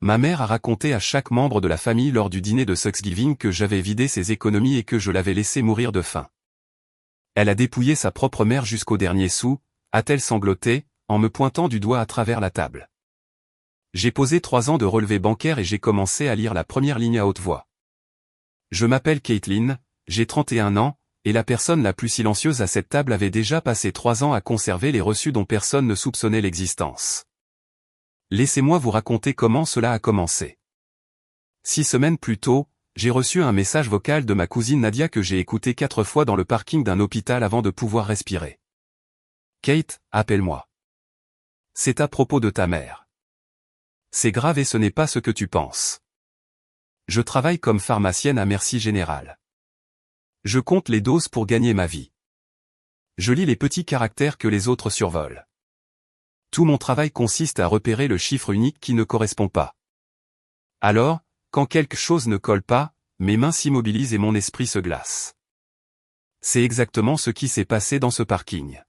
Ma mère a raconté à chaque membre de la famille lors du dîner de Thanksgiving que j'avais vidé ses économies et que je l'avais laissé mourir de faim. Elle a dépouillé sa propre mère jusqu'au dernier sou, a-t-elle sangloté, en me pointant du doigt à travers la table. J'ai posé 3 ans de relevé bancaire et j'ai commencé à lire la première ligne à haute voix. Je m'appelle Caitlin, j'ai 31 ans, et la personne la plus silencieuse à cette table avait déjà passé 3 ans à conserver les reçus dont personne ne soupçonnait l'existence. Laissez-moi vous raconter comment cela a commencé. 6 semaines plus tôt, j'ai reçu un message vocal de ma cousine Nadia que j'ai écouté 4 fois dans le parking d'un hôpital avant de pouvoir respirer. Kate, appelle-moi. C'est à propos de ta mère. C'est grave et ce n'est pas ce que tu penses. Je travaille comme pharmacienne à Merci Générale. Je compte les doses pour gagner ma vie. Je lis les petits caractères que les autres survolent. Tout mon travail consiste à repérer le chiffre unique qui ne correspond pas. Alors, quand quelque chose ne colle pas, mes mains s'immobilisent et mon esprit se glace. C'est exactement ce qui s'est passé dans ce parking.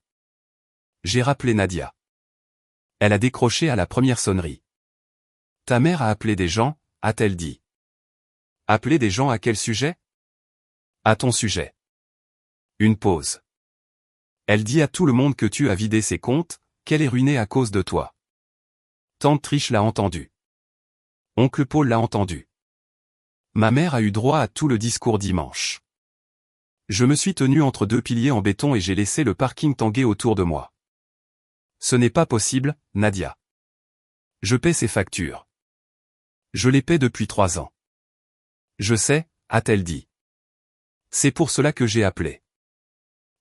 J'ai rappelé Nadia. Elle a décroché à la première sonnerie. Ta mère a appelé des gens, a-t-elle dit. Appeler des gens à quel sujet? À ton sujet. Une pause. Elle dit à tout le monde que tu as vidé ses comptes, qu'elle est ruinée à cause de toi. Tante Trish l'a entendu. Oncle Paul l'a entendu. Ma mère a eu droit à tout le discours dimanche. Je me suis tenu entre 2 piliers en béton et j'ai laissé le parking tanguer autour de moi. Ce n'est pas possible, Nadia. Je paie ses factures. Je les paie depuis 3 ans. Je sais, a-t-elle dit. C'est pour cela que j'ai appelé.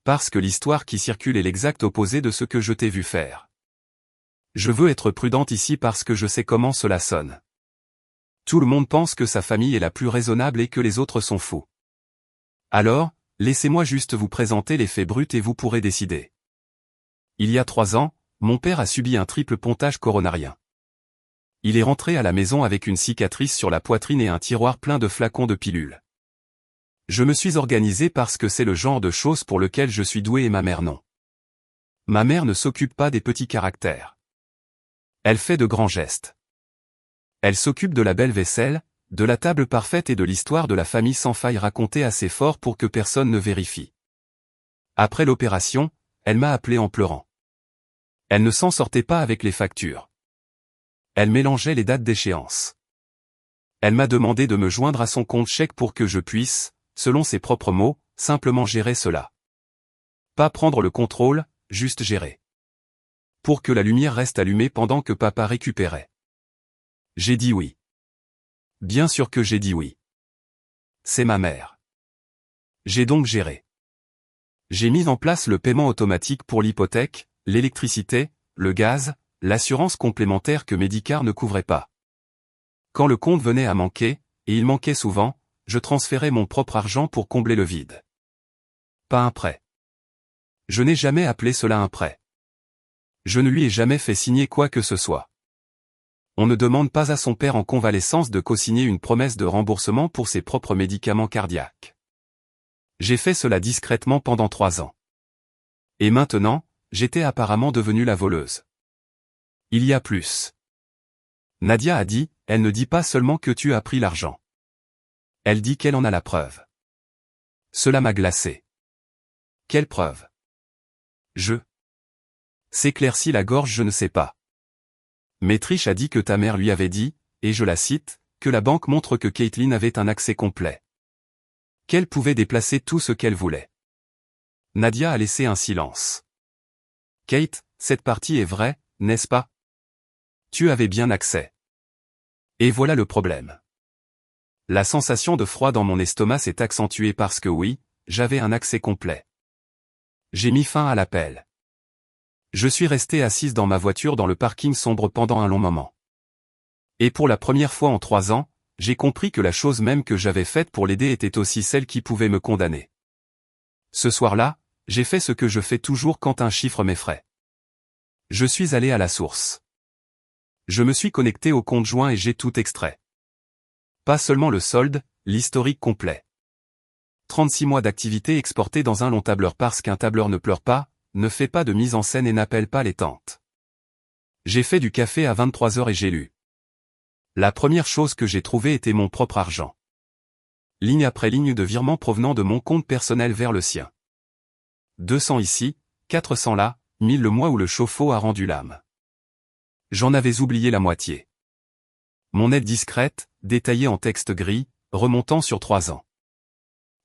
Parce que l'histoire qui circule est l'exact opposé de ce que je t'ai vu faire. Je veux être prudente ici parce que je sais comment cela sonne. Tout le monde pense que sa famille est la plus raisonnable et que les autres sont fous. Alors, laissez-moi juste vous présenter les faits bruts et vous pourrez décider. Il y a 3 ans, mon père a subi un triple pontage coronarien. Il est rentré à la maison avec une cicatrice sur la poitrine et un tiroir plein de flacons de pilules. Je me suis organisé parce que c'est le genre de choses pour lequel je suis doué et ma mère non. Ma mère ne s'occupe pas des petits caractères. Elle fait de grands gestes. Elle s'occupe de la belle vaisselle, de la table parfaite et de l'histoire de la famille sans faille racontée assez fort pour que personne ne vérifie. Après l'opération, elle m'a appelé en pleurant. Elle ne s'en sortait pas avec les factures. Elle mélangeait les dates d'échéance. Elle m'a demandé de me joindre à son compte chèque pour que je puisse, selon ses propres mots, simplement gérer cela. Pas prendre le contrôle, juste gérer. Pour que la lumière reste allumée pendant que papa récupérait. J'ai dit oui. Bien sûr que j'ai dit oui. C'est ma mère. J'ai donc géré. J'ai mis en place le paiement automatique pour l'hypothèque, l'électricité, le gaz, l'assurance complémentaire que Medicare ne couvrait pas. Quand le compte venait à manquer, et il manquait souvent, je transférais mon propre argent pour combler le vide. Pas un prêt. Je n'ai jamais appelé cela un prêt. Je ne lui ai jamais fait signer quoi que ce soit. On ne demande pas à son père en convalescence de co-signer une promesse de remboursement pour ses propres médicaments cardiaques. J'ai fait cela discrètement pendant 3 ans. Et maintenant, j'étais apparemment devenue la voleuse. Il y a plus. Nadia a dit, elle ne dit pas seulement que tu as pris l'argent. Elle dit qu'elle en a la preuve. Cela m'a glacé. Quelle preuve? S'éclaircit la gorge, je ne sais pas. Mais Trish a dit que ta mère lui avait dit, et je la cite, que la banque montre que Caitlin avait un accès complet. Qu'elle pouvait déplacer tout ce qu'elle voulait. Nadia a laissé un silence. Kate, cette partie est vraie, n'est-ce pas? Tu avais bien accès. Et voilà le problème. La sensation de froid dans mon estomac s'est accentuée parce que oui, j'avais un accès complet. J'ai mis fin à l'appel. Je suis restée assise dans ma voiture dans le parking sombre pendant un long moment. Et pour la première fois en 3 ans, j'ai compris que la chose même que j'avais faite pour l'aider était aussi celle qui pouvait me condamner. Ce soir-là, j'ai fait ce que je fais toujours quand un chiffre m'effraie. Je suis allé à la source. Je me suis connecté au compte joint et j'ai tout extrait. Pas seulement le solde, l'historique complet. 36 mois d'activité exportés dans un long tableur parce qu'un tableur ne pleure pas, ne fait pas de mise en scène et n'appelle pas les tantes. J'ai fait du café à 23 h et j'ai lu. La première chose que j'ai trouvée était mon propre argent. Ligne après ligne de virements provenant de mon compte personnel vers le sien. 200 ici, 400 là, 1000 le mois où le chauffe-eau a rendu l'âme. J'en avais oublié la moitié. Mon aide discrète, détaillée en texte gris, remontant sur 3 ans.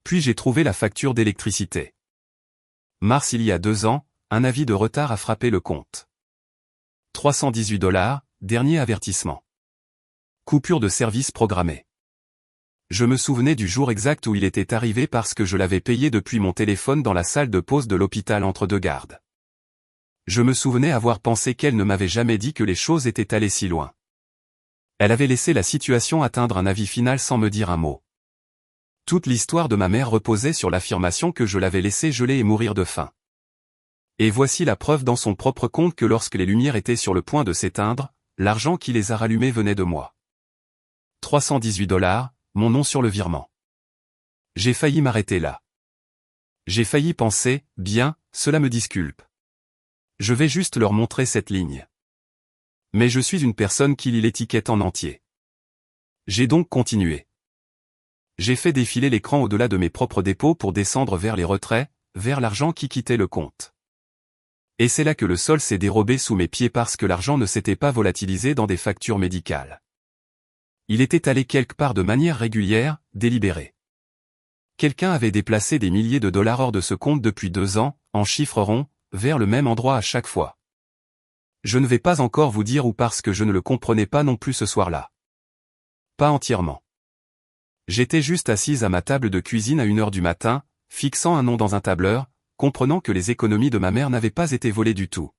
Puis j'ai trouvé la facture d'électricité. Mars il y a 2 ans, un avis de retard a frappé le compte. 318 $, dernier avertissement. Coupure de service programmée. Je me souvenais du jour exact où il était arrivé parce que je l'avais payé depuis mon téléphone dans la salle de pause de l'hôpital entre deux gardes. Je me souvenais avoir pensé qu'elle ne m'avait jamais dit que les choses étaient allées si loin. Elle avait laissé la situation atteindre un avis final sans me dire un mot. Toute l'histoire de ma mère reposait sur l'affirmation que je l'avais laissée geler et mourir de faim. Et voici la preuve dans son propre compte que lorsque les lumières étaient sur le point de s'éteindre, l'argent qui les a rallumées venait de moi. 318 $, mon nom sur le virement. J'ai failli m'arrêter là. J'ai failli penser, bien, cela me disculpe. Je vais juste leur montrer cette ligne. Mais je suis une personne qui lit l'étiquette en entier. J'ai donc continué. J'ai fait défiler l'écran au-delà de mes propres dépôts pour descendre vers les retraits, vers l'argent qui quittait le compte. Et c'est là que le sol s'est dérobé sous mes pieds parce que l'argent ne s'était pas volatilisé dans des factures médicales. Il était allé quelque part de manière régulière, délibérée. Quelqu'un avait déplacé des milliers de dollars hors de ce compte depuis 2 ans, en chiffres ronds, vers le même endroit à chaque fois. Je ne vais pas encore vous dire où parce que je ne le comprenais pas non plus ce soir-là. Pas entièrement. J'étais juste assise à ma table de cuisine à 1h du matin, fixant un nom dans un tableur, comprenant que les économies de ma mère n'avaient pas été volées du tout.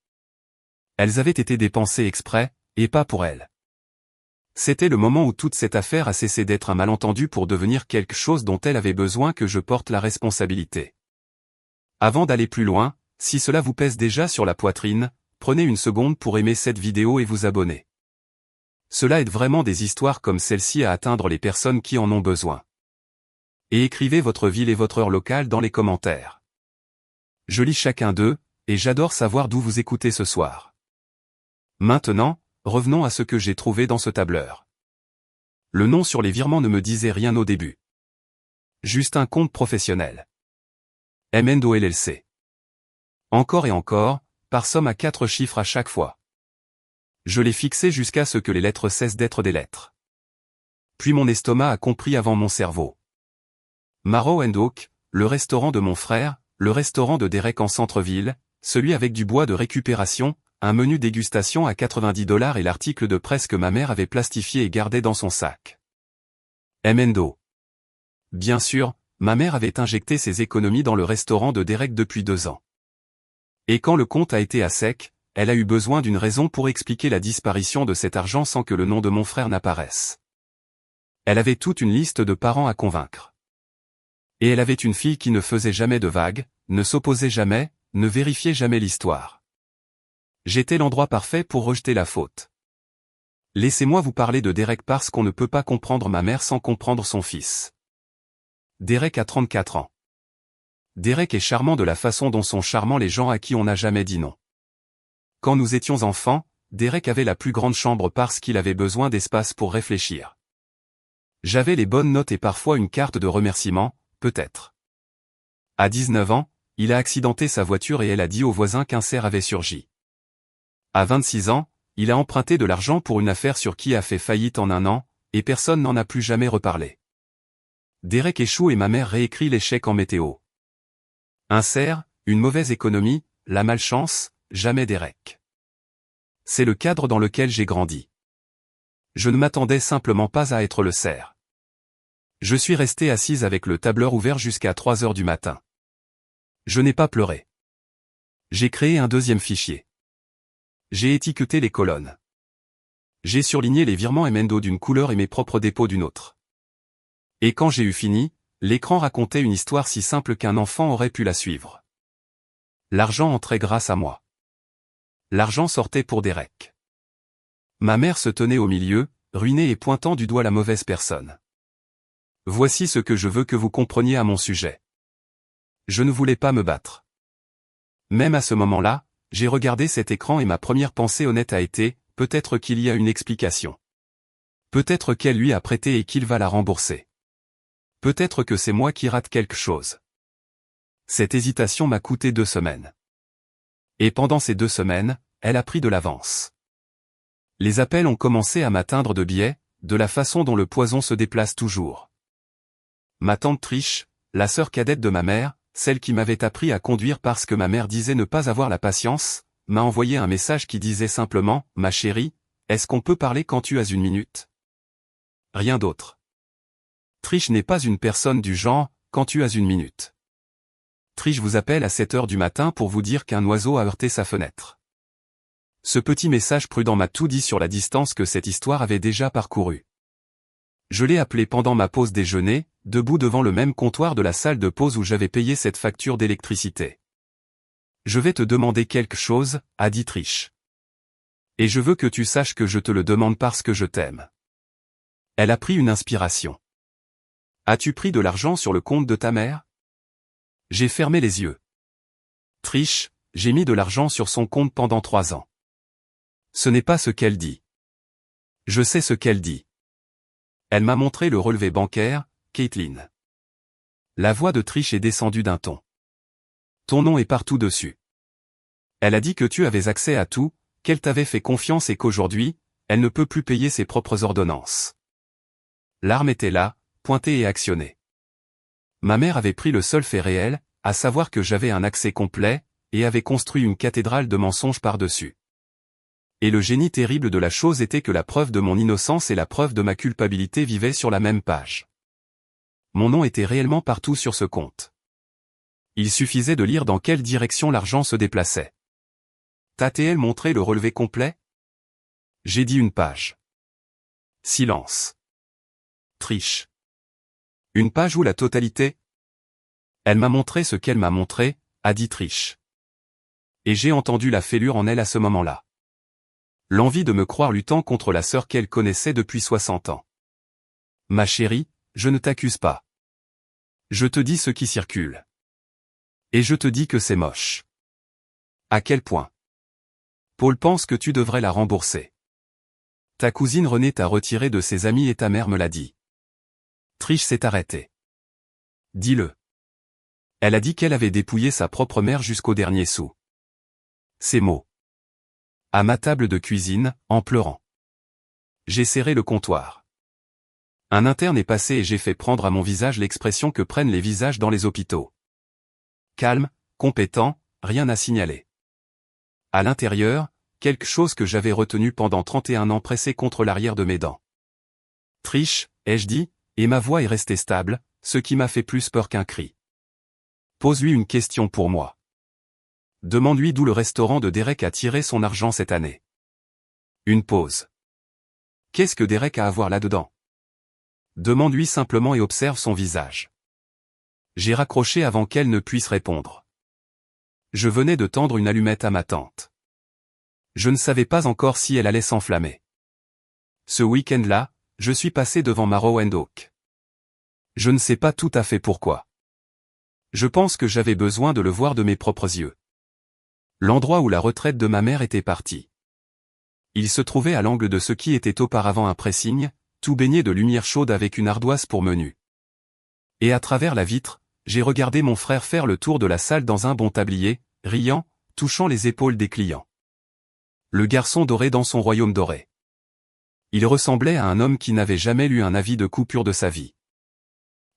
Elles avaient été dépensées exprès, et pas pour elle. C'était le moment où toute cette affaire a cessé d'être un malentendu pour devenir quelque chose dont elle avait besoin que je porte la responsabilité. Avant d'aller plus loin, si cela vous pèse déjà sur la poitrine, prenez une seconde pour aimer cette vidéo et vous abonner. Cela aide vraiment des histoires comme celle-ci à atteindre les personnes qui en ont besoin. Et écrivez votre ville et votre heure locale dans les commentaires. Je lis chacun d'eux, et j'adore savoir d'où vous écoutez ce soir. Maintenant, revenons à ce que j'ai trouvé dans ce tableur. Le nom sur les virements ne me disait rien au début. Juste un compte professionnel. M&O LLC. Encore et encore, par somme à 4 chiffres à chaque fois. Je l'ai fixé jusqu'à ce que les lettres cessent d'être des lettres. Puis mon estomac a compris avant mon cerveau. Marrow & Oak, le restaurant de mon frère, le restaurant de Derek en centre-ville, celui avec du bois de récupération, un menu dégustation à 90 $ et l'article de presse que ma mère avait plastifié et gardé dans son sac. M&O. Bien sûr, ma mère avait injecté ses économies dans le restaurant de Derek depuis 2 ans. Et quand le compte a été à sec, elle a eu besoin d'une raison pour expliquer la disparition de cet argent sans que le nom de mon frère n'apparaisse. Elle avait toute une liste de parents à convaincre. Et elle avait une fille qui ne faisait jamais de vagues, ne s'opposait jamais, ne vérifiait jamais l'histoire. J'étais l'endroit parfait pour rejeter la faute. Laissez-moi vous parler de Derek parce qu'on ne peut pas comprendre ma mère sans comprendre son fils. Derek a 34 ans. Derek est charmant de la façon dont sont charmants les gens à qui on n'a jamais dit non. Quand nous étions enfants, Derek avait la plus grande chambre parce qu'il avait besoin d'espace pour réfléchir. J'avais les bonnes notes et parfois une carte de remerciement, peut-être. À 19 ans, il a accidenté sa voiture et elle a dit aux voisins qu'un cerf avait surgi. À 26 ans, il a emprunté de l'argent pour une affaire sur qui a fait faillite en 1 an, et personne n'en a plus jamais reparlé. Derek échoue et ma mère réécrit l'échec en météo. Un cerf, une mauvaise économie, la malchance, jamais Derek. C'est le cadre dans lequel j'ai grandi. Je ne m'attendais simplement pas à être le cerf. Je suis resté assise avec le tableur ouvert jusqu'à 3h du matin. Je n'ai pas pleuré. J'ai créé un deuxième fichier. J'ai étiqueté les colonnes. J'ai surligné les virements M&O d'une couleur et mes propres dépôts d'une autre. Et quand j'ai eu fini, l'écran racontait une histoire si simple qu'un enfant aurait pu la suivre. L'argent entrait grâce à moi. L'argent sortait pour Derek. Ma mère se tenait au milieu, ruinée et pointant du doigt la mauvaise personne. Voici ce que je veux que vous compreniez à mon sujet. Je ne voulais pas me battre. Même à ce moment-là, j'ai regardé cet écran et ma première pensée honnête a été, peut-être qu'il y a une explication. Peut-être qu'elle lui a prêté et qu'il va la rembourser. Peut-être que c'est moi qui rate quelque chose. Cette hésitation m'a coûté 2 semaines. Et pendant ces 2 semaines, elle a pris de l'avance. Les appels ont commencé à m'atteindre de biais, de la façon dont le poison se déplace toujours. Ma tante Trish, la sœur cadette de ma mère, celle qui m'avait appris à conduire parce que ma mère disait ne pas avoir la patience, m'a envoyé un message qui disait simplement « Ma chérie, est-ce qu'on peut parler quand tu as 1 minute ?» Rien d'autre. Trish n'est pas une personne du genre « Quand tu as 1 minute ». Trish vous appelle à 7 heures du matin pour vous dire qu'un oiseau a heurté sa fenêtre. Ce petit message prudent m'a tout dit sur la distance que cette histoire avait déjà parcourue. Je l'ai appelé pendant ma pause déjeuner, debout devant le même comptoir de la salle de pause où j'avais payé cette facture d'électricité. « Je vais te demander quelque chose, » a dit Trish. « Et je veux que tu saches que je te le demande parce que je t'aime. » Elle a pris une inspiration. « As-tu pris de l'argent sur le compte de ta mère ?» J'ai fermé les yeux. Trish, j'ai mis de l'argent sur son compte pendant 3 ans. Ce n'est pas ce qu'elle dit. Je sais ce qu'elle dit. Elle m'a montré le relevé bancaire, Caitlin. La voix de Trish est descendue d'un ton. Ton nom est partout dessus. Elle a dit que tu avais accès à tout, qu'elle t'avait fait confiance et qu'aujourd'hui, elle ne peut plus payer ses propres ordonnances. L'arme était là, pointée et actionnée. Ma mère avait pris le seul fait réel, à savoir que j'avais un accès complet, et avait construit une cathédrale de mensonges par-dessus. Et le génie terrible de la chose était que la preuve de mon innocence et la preuve de ma culpabilité vivaient sur la même page. Mon nom était réellement partout sur ce compte. Il suffisait de lire dans quelle direction l'argent se déplaçait. T'a-t-elle montré le relevé complet? J'ai dit 1 page. Silence. Trish. 1 page ou la totalité? Elle m'a montré ce qu'elle m'a montré, a dit Trish. Et j'ai entendu la fêlure en elle à ce moment-là. L'envie de me croire luttant contre la sœur qu'elle connaissait depuis 60 ans. Ma chérie, je ne t'accuse pas. Je te dis ce qui circule. Et je te dis que c'est moche. À quel point? Paul pense que tu devrais la rembourser. Ta cousine Renée t'a retiré de ses amis et ta mère me l'a dit. Trish s'est arrêtée. Dis-le. Elle a dit qu'elle avait dépouillé sa propre mère jusqu'au dernier sou. Ces mots. À ma table de cuisine, en pleurant. J'ai serré le comptoir. Un interne est passé et j'ai fait prendre à mon visage l'expression que prennent les visages dans les hôpitaux. Calme, compétent, rien à signaler. À l'intérieur, quelque chose que j'avais retenu pendant 31 ans pressé contre l'arrière de mes dents. Trish, ai-je dit, et ma voix est restée stable, ce qui m'a fait plus peur qu'un cri. Pose-lui une question pour moi. Demande-lui d'où le restaurant de Derek a tiré son argent cette année. Une pause. Qu'est-ce que Derek a à voir là-dedans? Demande-lui simplement et observe son visage. J'ai raccroché avant qu'elle ne puisse répondre. Je venais de tendre une allumette à ma tante. Je ne savais pas encore si elle allait s'enflammer. Ce week-end-là, je suis passé devant Marrow & Oak. Je ne sais pas tout à fait pourquoi. Je pense que j'avais besoin de le voir de mes propres yeux. L'endroit où la retraite de ma mère était partie. Il se trouvait à l'angle de ce qui était auparavant un pressing, tout baigné de lumière chaude avec une ardoise pour menu. Et à travers la vitre, j'ai regardé mon frère faire le tour de la salle dans un bon tablier, riant, touchant les épaules des clients. Le garçon doré dans son royaume doré. Il ressemblait à un homme qui n'avait jamais lu un avis de coupure de sa vie.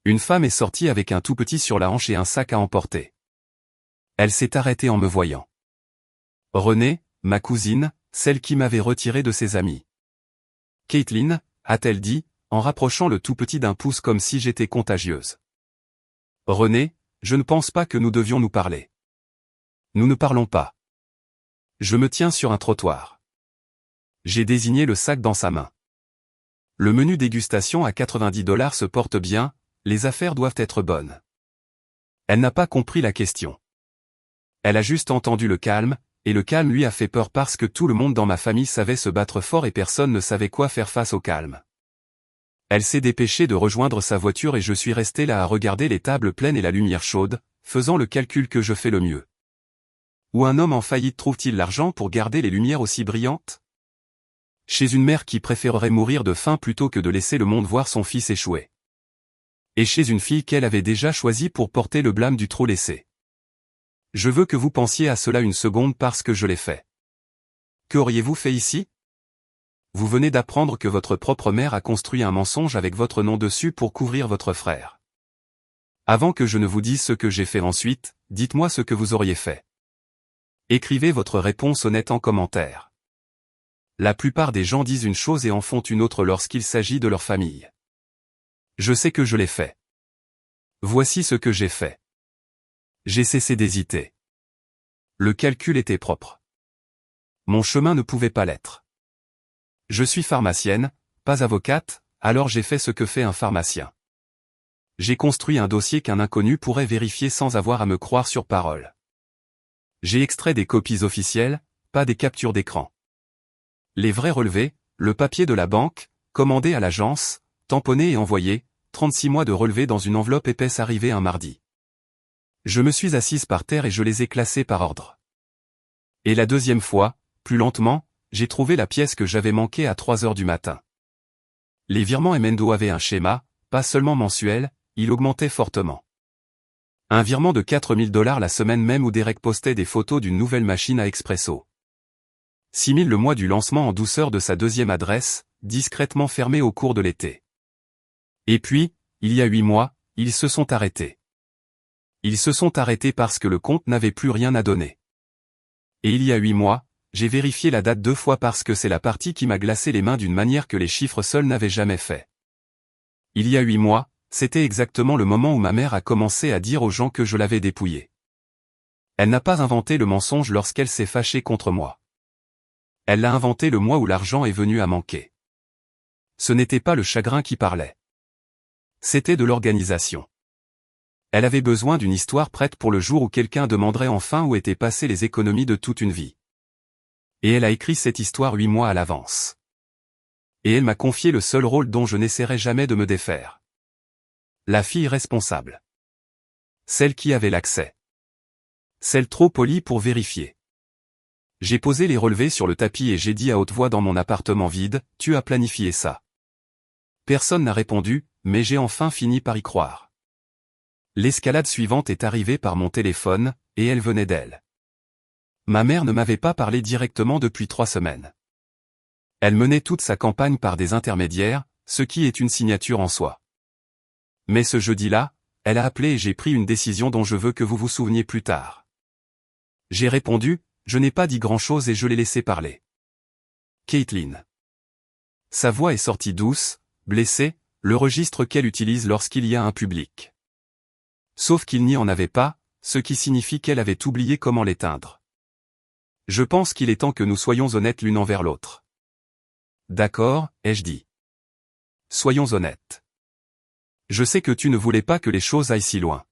Une femme est sortie avec un tout petit sur la hanche et un sac à emporter. Elle s'est arrêtée en me voyant. Renée, ma cousine, celle qui m'avait retiré de ses amis. Caitlin, a-t-elle dit, en rapprochant le tout petit d'un pouce comme si j'étais contagieuse. Renée, je ne pense pas que nous devions nous parler. Nous ne parlons pas. Je me tiens sur un trottoir. J'ai désigné le sac dans sa main. Le menu dégustation à 90$ se porte bien, les affaires doivent être bonnes. Elle n'a pas compris la question. Elle a juste entendu le calme, et le calme lui a fait peur parce que tout le monde dans ma famille savait se battre fort et personne ne savait quoi faire face au calme. Elle s'est dépêchée de rejoindre sa voiture et je suis resté là à regarder les tables pleines et la lumière chaude, faisant le calcul que je fais le mieux. Où un homme en faillite trouve-t-il l'argent pour garder les lumières aussi brillantes? Chez une mère qui préférerait mourir de faim plutôt que de laisser le monde voir son fils échouer. Et chez une fille qu'elle avait déjà choisie pour porter le blâme du trop laissé. Je veux que vous pensiez à cela une seconde parce que je l'ai fait. Qu'auriez-vous fait ici? Vous venez d'apprendre que votre propre mère a construit un mensonge avec votre nom dessus pour couvrir votre frère. Avant que je ne vous dise ce que j'ai fait ensuite, dites-moi ce que vous auriez fait. Écrivez votre réponse honnête en commentaire. La plupart des gens disent une chose et en font une autre lorsqu'il s'agit de leur famille. Je sais que je l'ai fait. Voici ce que j'ai fait. J'ai cessé d'hésiter. Le calcul était propre. Mon chemin ne pouvait pas l'être. Je suis pharmacienne, pas avocate, alors j'ai fait ce que fait un pharmacien. J'ai construit un dossier qu'un inconnu pourrait vérifier sans avoir à me croire sur parole. J'ai extrait des copies officielles, pas des captures d'écran. Les vrais relevés, le papier de la banque, commandé à l'agence, tamponné et envoyé, 36 mois de relevés dans une enveloppe épaisse arrivée un mardi. Je me suis assise par terre et je les ai classés par ordre. Et la deuxième fois, plus lentement, j'ai trouvé la pièce que j'avais manquée à 3 heures du matin. Les virements Emendo avaient un schéma, pas seulement mensuel, il augmentait fortement. Un virement de $4000 la semaine même où Derek postait des photos d'une nouvelle machine à expresso. 6000 le mois du lancement en douceur de sa deuxième adresse, discrètement fermée au cours de l'été. Et puis, il y a 8 mois, ils se sont arrêtés. Ils se sont arrêtés parce que le compte n'avait plus rien à donner. Et il y a 8 mois, j'ai vérifié la date 2 fois parce que c'est la partie qui m'a glacé les mains d'une manière que les chiffres seuls n'avaient jamais fait. Il y a 8 mois, c'était exactement le moment où ma mère a commencé à dire aux gens que je l'avais dépouillée. Elle n'a pas inventé le mensonge lorsqu'elle s'est fâchée contre moi. Elle l'a inventé le mois où l'argent est venu à manquer. Ce n'était pas le chagrin qui parlait. C'était de l'organisation. Elle avait besoin d'une histoire prête pour le jour où quelqu'un demanderait enfin où étaient passées les économies de toute une vie. Et elle a écrit cette histoire 8 mois à l'avance. Et elle m'a confié le seul rôle dont je n'essaierai jamais de me défaire. La fille responsable. Celle qui avait l'accès. Celle trop polie pour vérifier. J'ai posé les relevés sur le tapis et j'ai dit à haute voix dans mon appartement vide, « Tu as planifié ça. » Personne n'a répondu, mais j'ai enfin fini par y croire. L'escalade suivante est arrivée par mon téléphone, et elle venait d'elle. Ma mère ne m'avait pas parlé directement depuis 3 semaines. Elle menait toute sa campagne par des intermédiaires, ce qui est une signature en soi. Mais ce jeudi-là, elle a appelé et j'ai pris une décision dont je veux que vous vous souveniez plus tard. J'ai répondu, je n'ai pas dit grand-chose et je l'ai laissé parler. Caitlin. Sa voix est sortie douce, blessée, le registre qu'elle utilise lorsqu'il y a un public. Sauf qu'il n'y en avait pas, ce qui signifie qu'elle avait oublié comment l'éteindre. Je pense qu'il est temps que nous soyons honnêtes l'une envers l'autre. D'accord, ai-je dit. Soyons honnêtes. Je sais que tu ne voulais pas que les choses aillent si loin.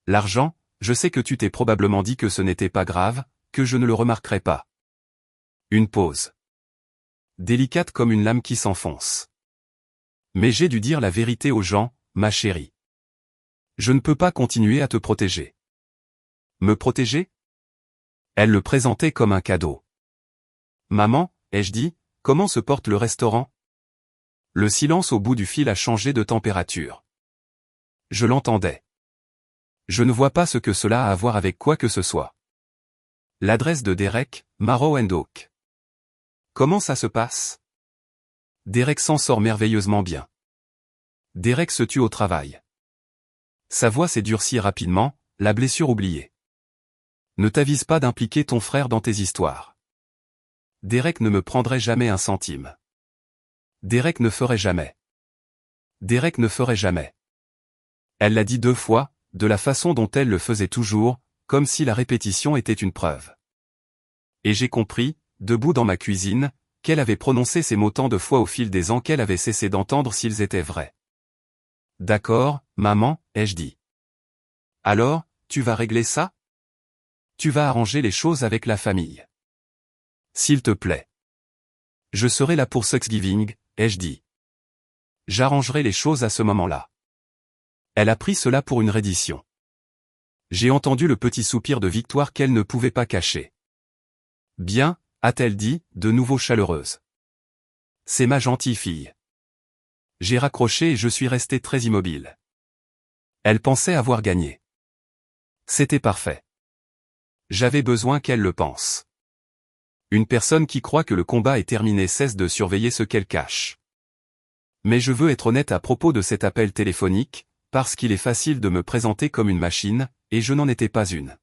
L'argent, je sais que tu t'es probablement dit que ce n'était pas grave, que je ne le remarquerais pas. Une pause. Délicate comme une lame qui s'enfonce. Mais j'ai dû dire la vérité aux gens, ma chérie. Je ne peux pas continuer à te protéger. Me protéger? Elle le présentait comme un cadeau. Maman, ai-je dit, comment se porte le restaurant? Le silence au bout du fil a changé de température. Je l'entendais. Je ne vois pas ce que cela a à voir avec quoi que ce soit. L'adresse de Derek, Marrow & Oak. Comment ça se passe? Derek s'en sort merveilleusement bien. Derek se tue au travail. Sa voix s'est durcie rapidement, la blessure oubliée. Ne t'avise pas d'impliquer ton frère dans tes histoires. Derek ne me prendrait jamais un centime. Derek ne ferait jamais. Derek ne ferait jamais. Elle l'a dit 2 fois, de la façon dont elle le faisait toujours, comme si la répétition était une preuve. Et j'ai compris, debout dans ma cuisine, qu'elle avait prononcé ces mots tant de fois au fil des ans qu'elle avait cessé d'entendre s'ils étaient vrais. D'accord, maman, ai-je dit. Alors, tu vas régler ça? Tu vas arranger les choses avec la famille. S'il te plaît. Je serai là pour Thanksgiving, ai-je dit. J'arrangerai les choses à ce moment-là. Elle a pris cela pour une reddition. J'ai entendu le petit soupir de victoire qu'elle ne pouvait pas cacher. Bien, a-t-elle dit, de nouveau chaleureuse. C'est ma gentille fille. J'ai raccroché et je suis resté très immobile. Elle pensait avoir gagné. C'était parfait. J'avais besoin qu'elle le pense. Une personne qui croit que le combat est terminé cesse de surveiller ce qu'elle cache. Mais je veux être honnête à propos de cet appel téléphonique, parce qu'il est facile de me présenter comme une machine, et je n'en étais pas une.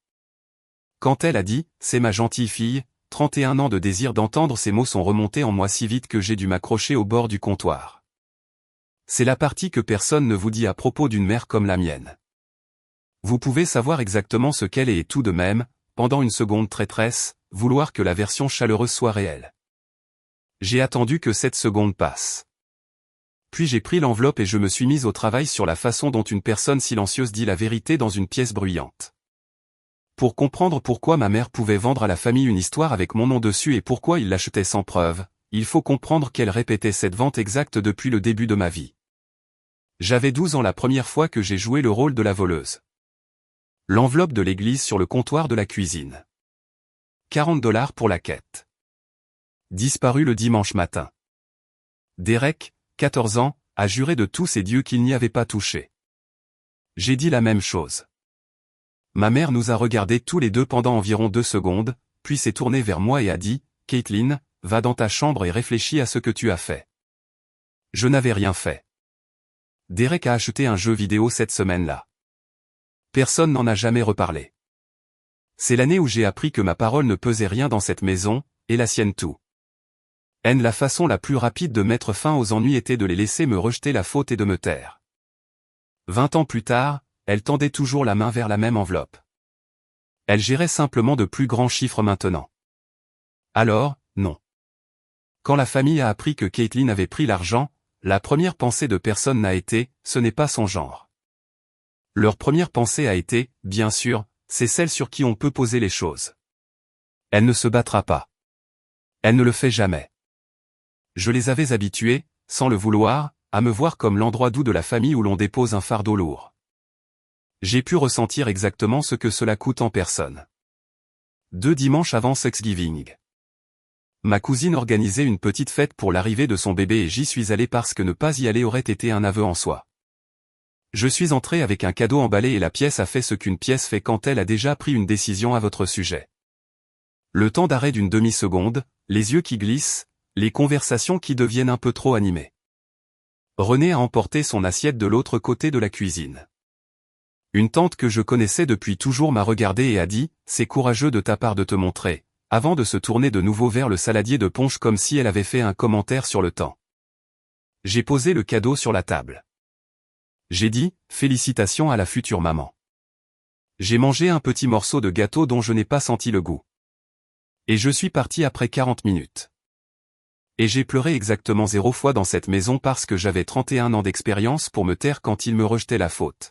Quand elle a dit « c'est ma gentille fille », 31 ans de désir d'entendre ces mots sont remontés en moi si vite que j'ai dû m'accrocher au bord du comptoir. C'est la partie que personne ne vous dit à propos d'une mère comme la mienne. Vous pouvez savoir exactement ce qu'elle est et tout de même, pendant une seconde traîtresse, vouloir que la version chaleureuse soit réelle. J'ai attendu que cette seconde passe. Puis j'ai pris l'enveloppe et je me suis mise au travail sur la façon dont une personne silencieuse dit la vérité dans une pièce bruyante. Pour comprendre pourquoi ma mère pouvait vendre à la famille une histoire avec mon nom dessus et pourquoi il l'achetait sans preuve, il faut comprendre qu'elle répétait cette vente exacte depuis le début de ma vie. J'avais 12 ans la première fois que j'ai joué le rôle de la voleuse. L'enveloppe de l'église sur le comptoir de la cuisine. 40 $ pour la quête. Disparu le dimanche matin. Derek, 14 ans, a juré de tous ses dieux qu'il n'y avait pas touché. J'ai dit la même chose. Ma mère nous a regardés tous les deux pendant environ 2 secondes, puis s'est tournée vers moi et a dit « Caitlin, va dans ta chambre et réfléchis à ce que tu as fait. » Je n'avais rien fait. Derek a acheté un jeu vidéo cette semaine-là. Personne n'en a jamais reparlé. C'est l'année où j'ai appris que ma parole ne pesait rien dans cette maison, et la sienne tout. La façon la plus rapide de mettre fin aux ennuis était de les laisser me rejeter la faute et de me taire. 20 ans plus tard, elle tendait toujours la main vers la même enveloppe. Elle gérait simplement de plus grands chiffres maintenant. Alors, non. Quand la famille a appris que Caitlin avait pris l'argent, la première pensée de personne n'a été « ce n'est pas son genre ». Leur première pensée a été « bien sûr, c'est celle sur qui on peut poser les choses. Elle ne se battra pas. Elle ne le fait jamais. » Je les avais habitués, sans le vouloir, à me voir comme l'endroit doux de la famille où l'on dépose un fardeau lourd. J'ai pu ressentir exactement ce que cela coûte en personne. 2 dimanches avant Thanksgiving. Ma cousine organisait une petite fête pour l'arrivée de son bébé et j'y suis allé parce que ne pas y aller aurait été un aveu en soi. Je suis entré avec un cadeau emballé et la pièce a fait ce qu'une pièce fait quand elle a déjà pris une décision à votre sujet. Le temps d'arrêt d'une demi-seconde, les yeux qui glissent, les conversations qui deviennent un peu trop animées. René a emporté son assiette de l'autre côté de la cuisine. Une tante que je connaissais depuis toujours m'a regardé et a dit « c'est courageux de ta part de te montrer », avant de se tourner de nouveau vers le saladier de punch comme si elle avait fait un commentaire sur le temps. J'ai posé le cadeau sur la table. J'ai dit « félicitations à la future maman ». J'ai mangé un petit morceau de gâteau dont je n'ai pas senti le goût. Et je suis parti après 40 minutes. Et j'ai pleuré exactement 0 fois dans cette maison parce que j'avais 31 ans d'expérience pour me taire quand il me rejetait la faute.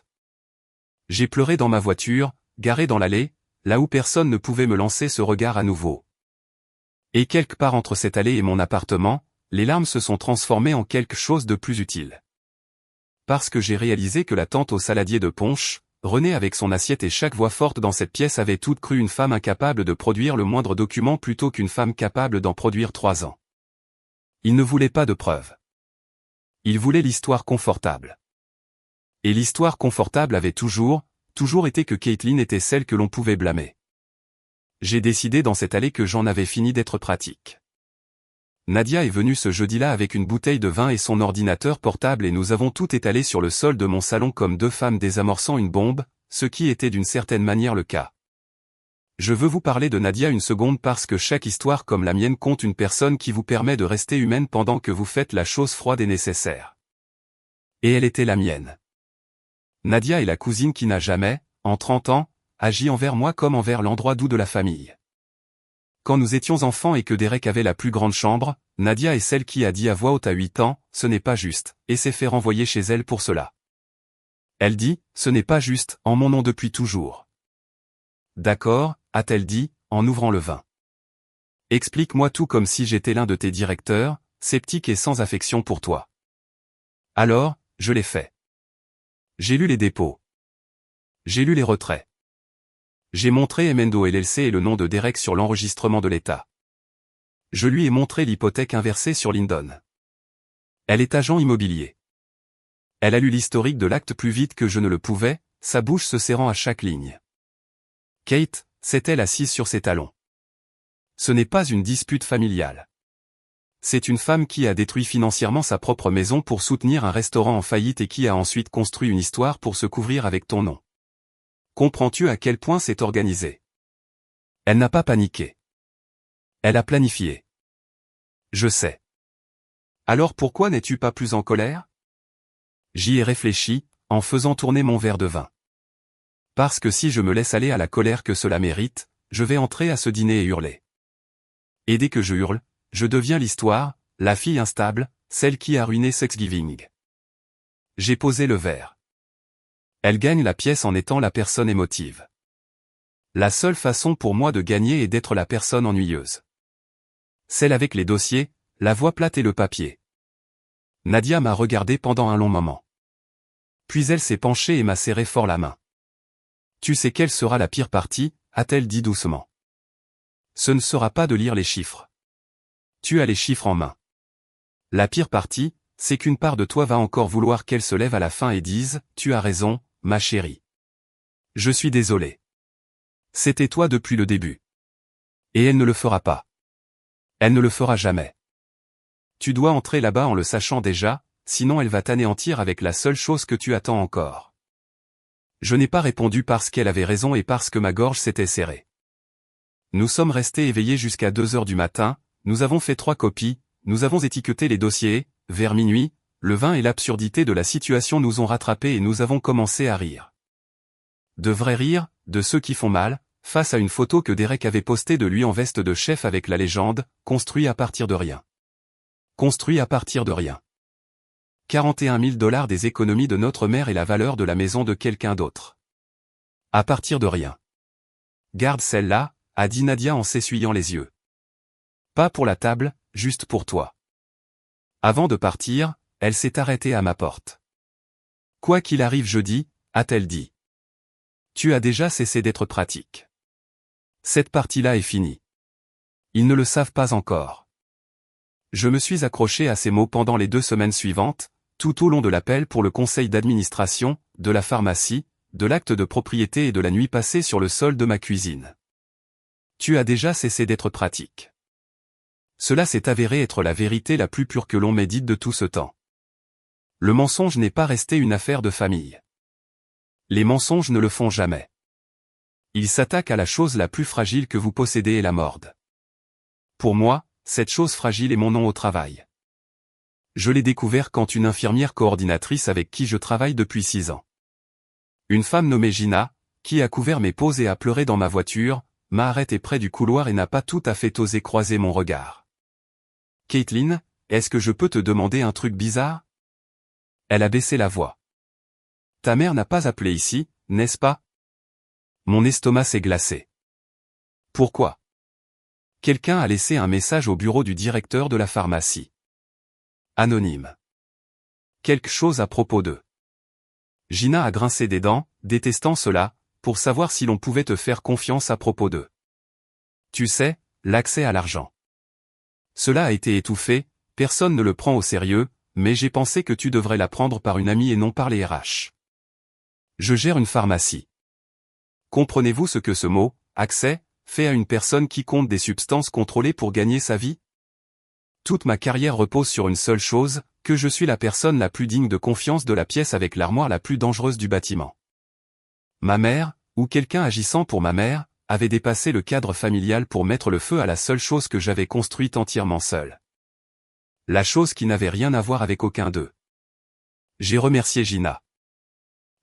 J'ai pleuré dans ma voiture, garée dans l'allée, là où personne ne pouvait me lancer ce regard à nouveau. Et quelque part entre cette allée et mon appartement, les larmes se sont transformées en quelque chose de plus utile. Parce que j'ai réalisé que la tante au saladier de punch, René avec son assiette et chaque voix forte dans cette pièce avait toutes cru une femme incapable de produire le moindre document plutôt qu'une femme capable d'en produire 3 ans. Il ne voulait pas de preuves. Il voulait l'histoire confortable. Et l'histoire confortable avait toujours été que Caitlin était celle que l'on pouvait blâmer. J'ai décidé dans cette allée que j'en avais fini d'être pratique. Nadia est venue ce jeudi-là avec une bouteille de vin et son ordinateur portable et nous avons tout étalé sur le sol de mon salon comme 2 femmes désamorçant une bombe, ce qui était d'une certaine manière le cas. Je veux vous parler de Nadia une seconde parce que chaque histoire comme la mienne compte une personne qui vous permet de rester humaine pendant que vous faites la chose froide et nécessaire. Et elle était la mienne. Nadia est la cousine qui n'a jamais, en 30 ans, agi envers moi comme envers l'endroit doux de la famille. Quand nous étions enfants et que Derek avait la plus grande chambre, Nadia est celle qui a dit à voix haute à 8 ans, « ce n'est pas juste », et s'est fait renvoyer chez elle pour cela. Elle dit, « ce n'est pas juste », en mon nom depuis toujours. D'accord, a-t-elle dit, en ouvrant le vin. Explique-moi tout comme si j'étais l'un de tes directeurs, sceptique et sans affection pour toi. Alors, je l'ai fait. J'ai lu les dépôts. J'ai lu les retraits. J'ai montré Emendo LLC et le nom de Derek sur l'enregistrement de l'État. Je lui ai montré l'hypothèque inversée sur Lyndon. Elle est agent immobilier. Elle a lu l'historique de l'acte plus vite que je ne le pouvais, sa bouche se serrant à chaque ligne. Kate, s'est-elle assise sur ses talons. Ce n'est pas une dispute familiale. C'est une femme qui a détruit financièrement sa propre maison pour soutenir un restaurant en faillite et qui a ensuite construit une histoire pour se couvrir avec ton nom. Comprends-tu à quel point c'est organisé? Elle n'a pas paniqué. Elle a planifié. Je sais. Alors pourquoi n'es-tu pas plus en colère? J'y ai réfléchi, en faisant tourner mon verre de vin. Parce que si je me laisse aller à la colère que cela mérite, je vais entrer à ce dîner et hurler. Et dès que je hurle, je deviens l'histoire, la fille instable, celle qui a ruiné Thanksgiving. J'ai posé le verre. Elle gagne la pièce en étant la personne émotive. La seule façon pour moi de gagner est d'être la personne ennuyeuse. Celle avec les dossiers, la voix plate et le papier. Nadia m'a regardé pendant un long moment. Puis elle s'est penchée et m'a serré fort la main. Tu sais quelle sera la pire partie, a-t-elle dit doucement. Ce ne sera pas de lire les chiffres. Tu as les chiffres en main. La pire partie, c'est qu'une part de toi va encore vouloir qu'elle se lève à la fin et dise, tu as raison, ma chérie. Je suis désolé. C'était toi depuis le début. Et elle ne le fera pas. Elle ne le fera jamais. Tu dois entrer là-bas en le sachant déjà, sinon elle va t'anéantir avec la seule chose que tu attends encore. Je n'ai pas répondu parce qu'elle avait raison et parce que ma gorge s'était serrée. Nous sommes restés éveillés jusqu'à 2 heures du matin, nous avons fait 3 copies, nous avons étiqueté les dossiers, vers minuit, le vin et l'absurdité de la situation nous ont rattrapés et nous avons commencé à rire. De vrais rires, de ceux qui font mal, face à une photo que Derek avait postée de lui en veste de chef avec la légende, construit à partir de rien. Construit à partir de rien. 41 000 $ des économies de notre mère et la valeur de la maison de quelqu'un d'autre. À partir de rien. Garde celle-là, a dit Nadia en s'essuyant les yeux. Pas pour la table, juste pour toi. Avant de partir, elle s'est arrêtée à ma porte. Quoi qu'il arrive jeudi, a-t-elle dit. Tu as déjà cessé d'être pratique. Cette partie-là est finie. Ils ne le savent pas encore. Je me suis accroché à ces mots pendant les 2 semaines suivantes, tout au long de l'appel pour le conseil d'administration, de la pharmacie, de l'acte de propriété et de la nuit passée sur le sol de ma cuisine. Tu as déjà cessé d'être pratique. Cela s'est avéré être la vérité la plus pure que l'on m'ait dite de tout ce temps. Le mensonge n'est pas resté une affaire de famille. Les mensonges ne le font jamais. Ils s'attaquent à la chose la plus fragile que vous possédez et la mordent. Pour moi, cette chose fragile est mon nom au travail. Je l'ai découvert quand une infirmière coordinatrice avec qui je travaille depuis 6 ans. Une femme nommée Gina, qui a couvert mes pauses et a pleuré dans ma voiture, m'a arrêté près du couloir et n'a pas tout à fait osé croiser mon regard. Caitlin, est-ce que je peux te demander un truc bizarre? Elle a baissé la voix. Ta mère n'a pas appelé ici, n'est-ce pas? Mon estomac s'est glacé. Pourquoi? Quelqu'un a laissé un message au bureau du directeur de la pharmacie. Anonyme. Quelque chose à propos d'eux. Gina a grincé des dents, détestant cela, pour savoir si l'on pouvait te faire confiance à propos d'eux. Tu sais, l'accès à l'argent. Cela a été étouffé, personne ne le prend au sérieux, mais j'ai pensé que tu devrais l'apprendre par une amie et non par les RH. Je gère une pharmacie. Comprenez-vous ce que ce mot, accès, fait à une personne qui compte des substances contrôlées pour gagner sa vie? Toute ma carrière repose sur une seule chose, que je suis la personne la plus digne de confiance de la pièce avec l'armoire la plus dangereuse du bâtiment. Ma mère, ou quelqu'un agissant pour ma mère, avait dépassé le cadre familial pour mettre le feu à la seule chose que j'avais construite entièrement seule. La chose qui n'avait rien à voir avec aucun d'eux. J'ai remercié Gina.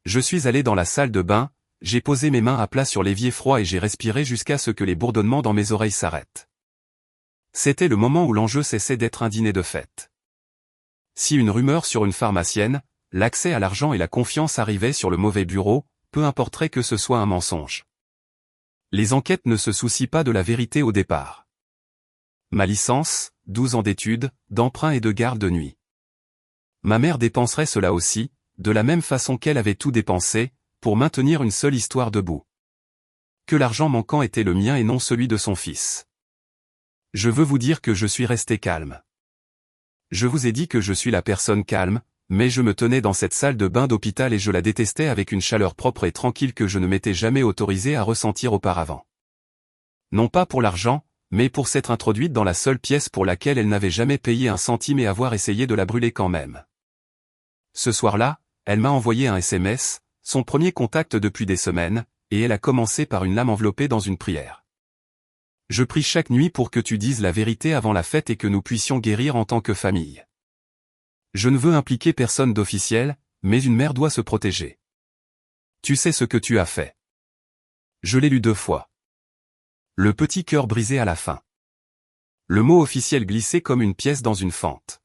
Je suis allé dans la salle de bain, j'ai posé mes mains à plat sur l'évier froid et j'ai respiré jusqu'à ce que les bourdonnements dans mes oreilles s'arrêtent. C'était le moment où l'enjeu cessait d'être un dîner de fête. Si une rumeur sur une pharmacienne, l'accès à l'argent et la confiance arrivaient sur le mauvais bureau, peu importerait que ce soit un mensonge. Les enquêtes ne se soucient pas de la vérité au départ. Ma licence, 12 ans d'études, d'emprunt et de garde de nuit. Ma mère dépenserait cela aussi, de la même façon qu'elle avait tout dépensé, pour maintenir une seule histoire debout. Que l'argent manquant était le mien et non celui de son fils. Je veux vous dire que je suis resté calme. Je vous ai dit que je suis la personne calme, mais je me tenais dans cette salle de bain d'hôpital et je la détestais avec une chaleur propre et tranquille que je ne m'étais jamais autorisé à ressentir auparavant. Non pas pour l'argent, mais pour s'être introduite dans la seule pièce pour laquelle elle n'avait jamais payé un centime et avoir essayé de la brûler quand même. Ce soir-là, elle m'a envoyé un SMS, son premier contact depuis des semaines, et elle a commencé par une lame enveloppée dans une prière. Je prie chaque nuit pour que tu dises la vérité avant la fête et que nous puissions guérir en tant que famille. Je ne veux impliquer personne d'officiel, mais une mère doit se protéger. Tu sais ce que tu as fait. Je l'ai lu 2 fois. Le petit cœur brisé à la fin. Le mot officiel glissé comme une pièce dans une fente.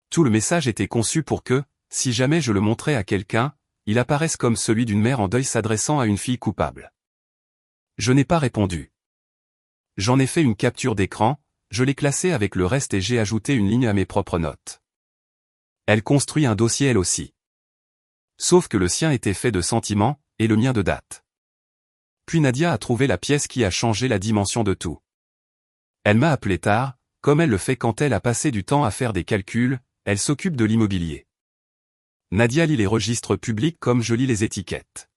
Tout le message était conçu pour que, si jamais je le montrais à quelqu'un, il apparaisse comme celui d'une mère en deuil s'adressant à une fille coupable. Je n'ai pas répondu. J'en ai fait une capture d'écran, je l'ai classée avec le reste et j'ai ajouté une ligne à mes propres notes. Elle construit un dossier elle aussi. Sauf que le sien était fait de sentiments, et le mien de dates. Puis Nadia a trouvé la pièce qui a changé la dimension de tout. Elle m'a appelé tard, comme elle le fait quand elle a passé du temps à faire des calculs, elle s'occupe de l'immobilier. Nadia lit les registres publics comme je lis les étiquettes.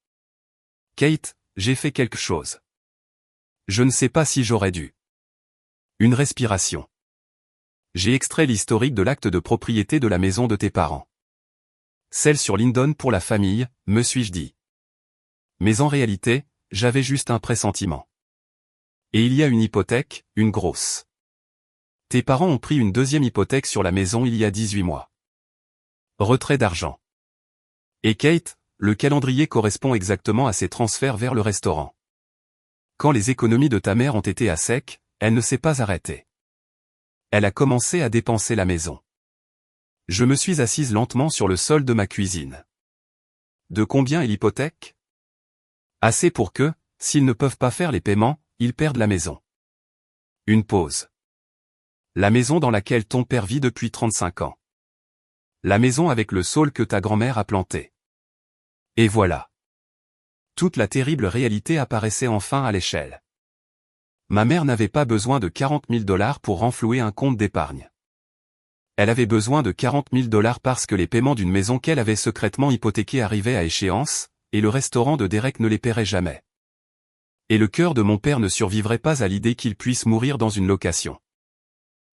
Kate, j'ai fait quelque chose. Je ne sais pas si j'aurais dû. Une respiration. J'ai extrait l'historique de l'acte de propriété de la maison de tes parents. Celle sur Lyndon pour la famille, me suis-je dit. Mais en réalité, j'avais juste un pressentiment. Et il y a une hypothèque, une grosse. Tes parents ont pris une 2e hypothèque sur la maison il y a 18 mois. Retrait d'argent. Et Kate, le calendrier correspond exactement à ces transferts vers le restaurant. Quand les économies de ta mère ont été à sec, elle ne s'est pas arrêtée. Elle a commencé à dépenser la maison. Je me suis assise lentement sur le sol de ma cuisine. De combien est l'hypothèque? Assez pour que, s'ils ne peuvent pas faire les paiements, ils perdent la maison. Une pause. La maison dans laquelle ton père vit depuis 35 ans. La maison avec le saule que ta grand-mère a planté. Et voilà. Toute la terrible réalité apparaissait enfin à l'échelle. Ma mère n'avait pas besoin de 40 000 $ pour renflouer un compte d'épargne. Elle avait besoin de 40 000 $ parce que les paiements d'une maison qu'elle avait secrètement hypothéquée arrivaient à échéance, et le restaurant de Derek ne les paierait jamais. Et le cœur de mon père ne survivrait pas à l'idée qu'il puisse mourir dans une location.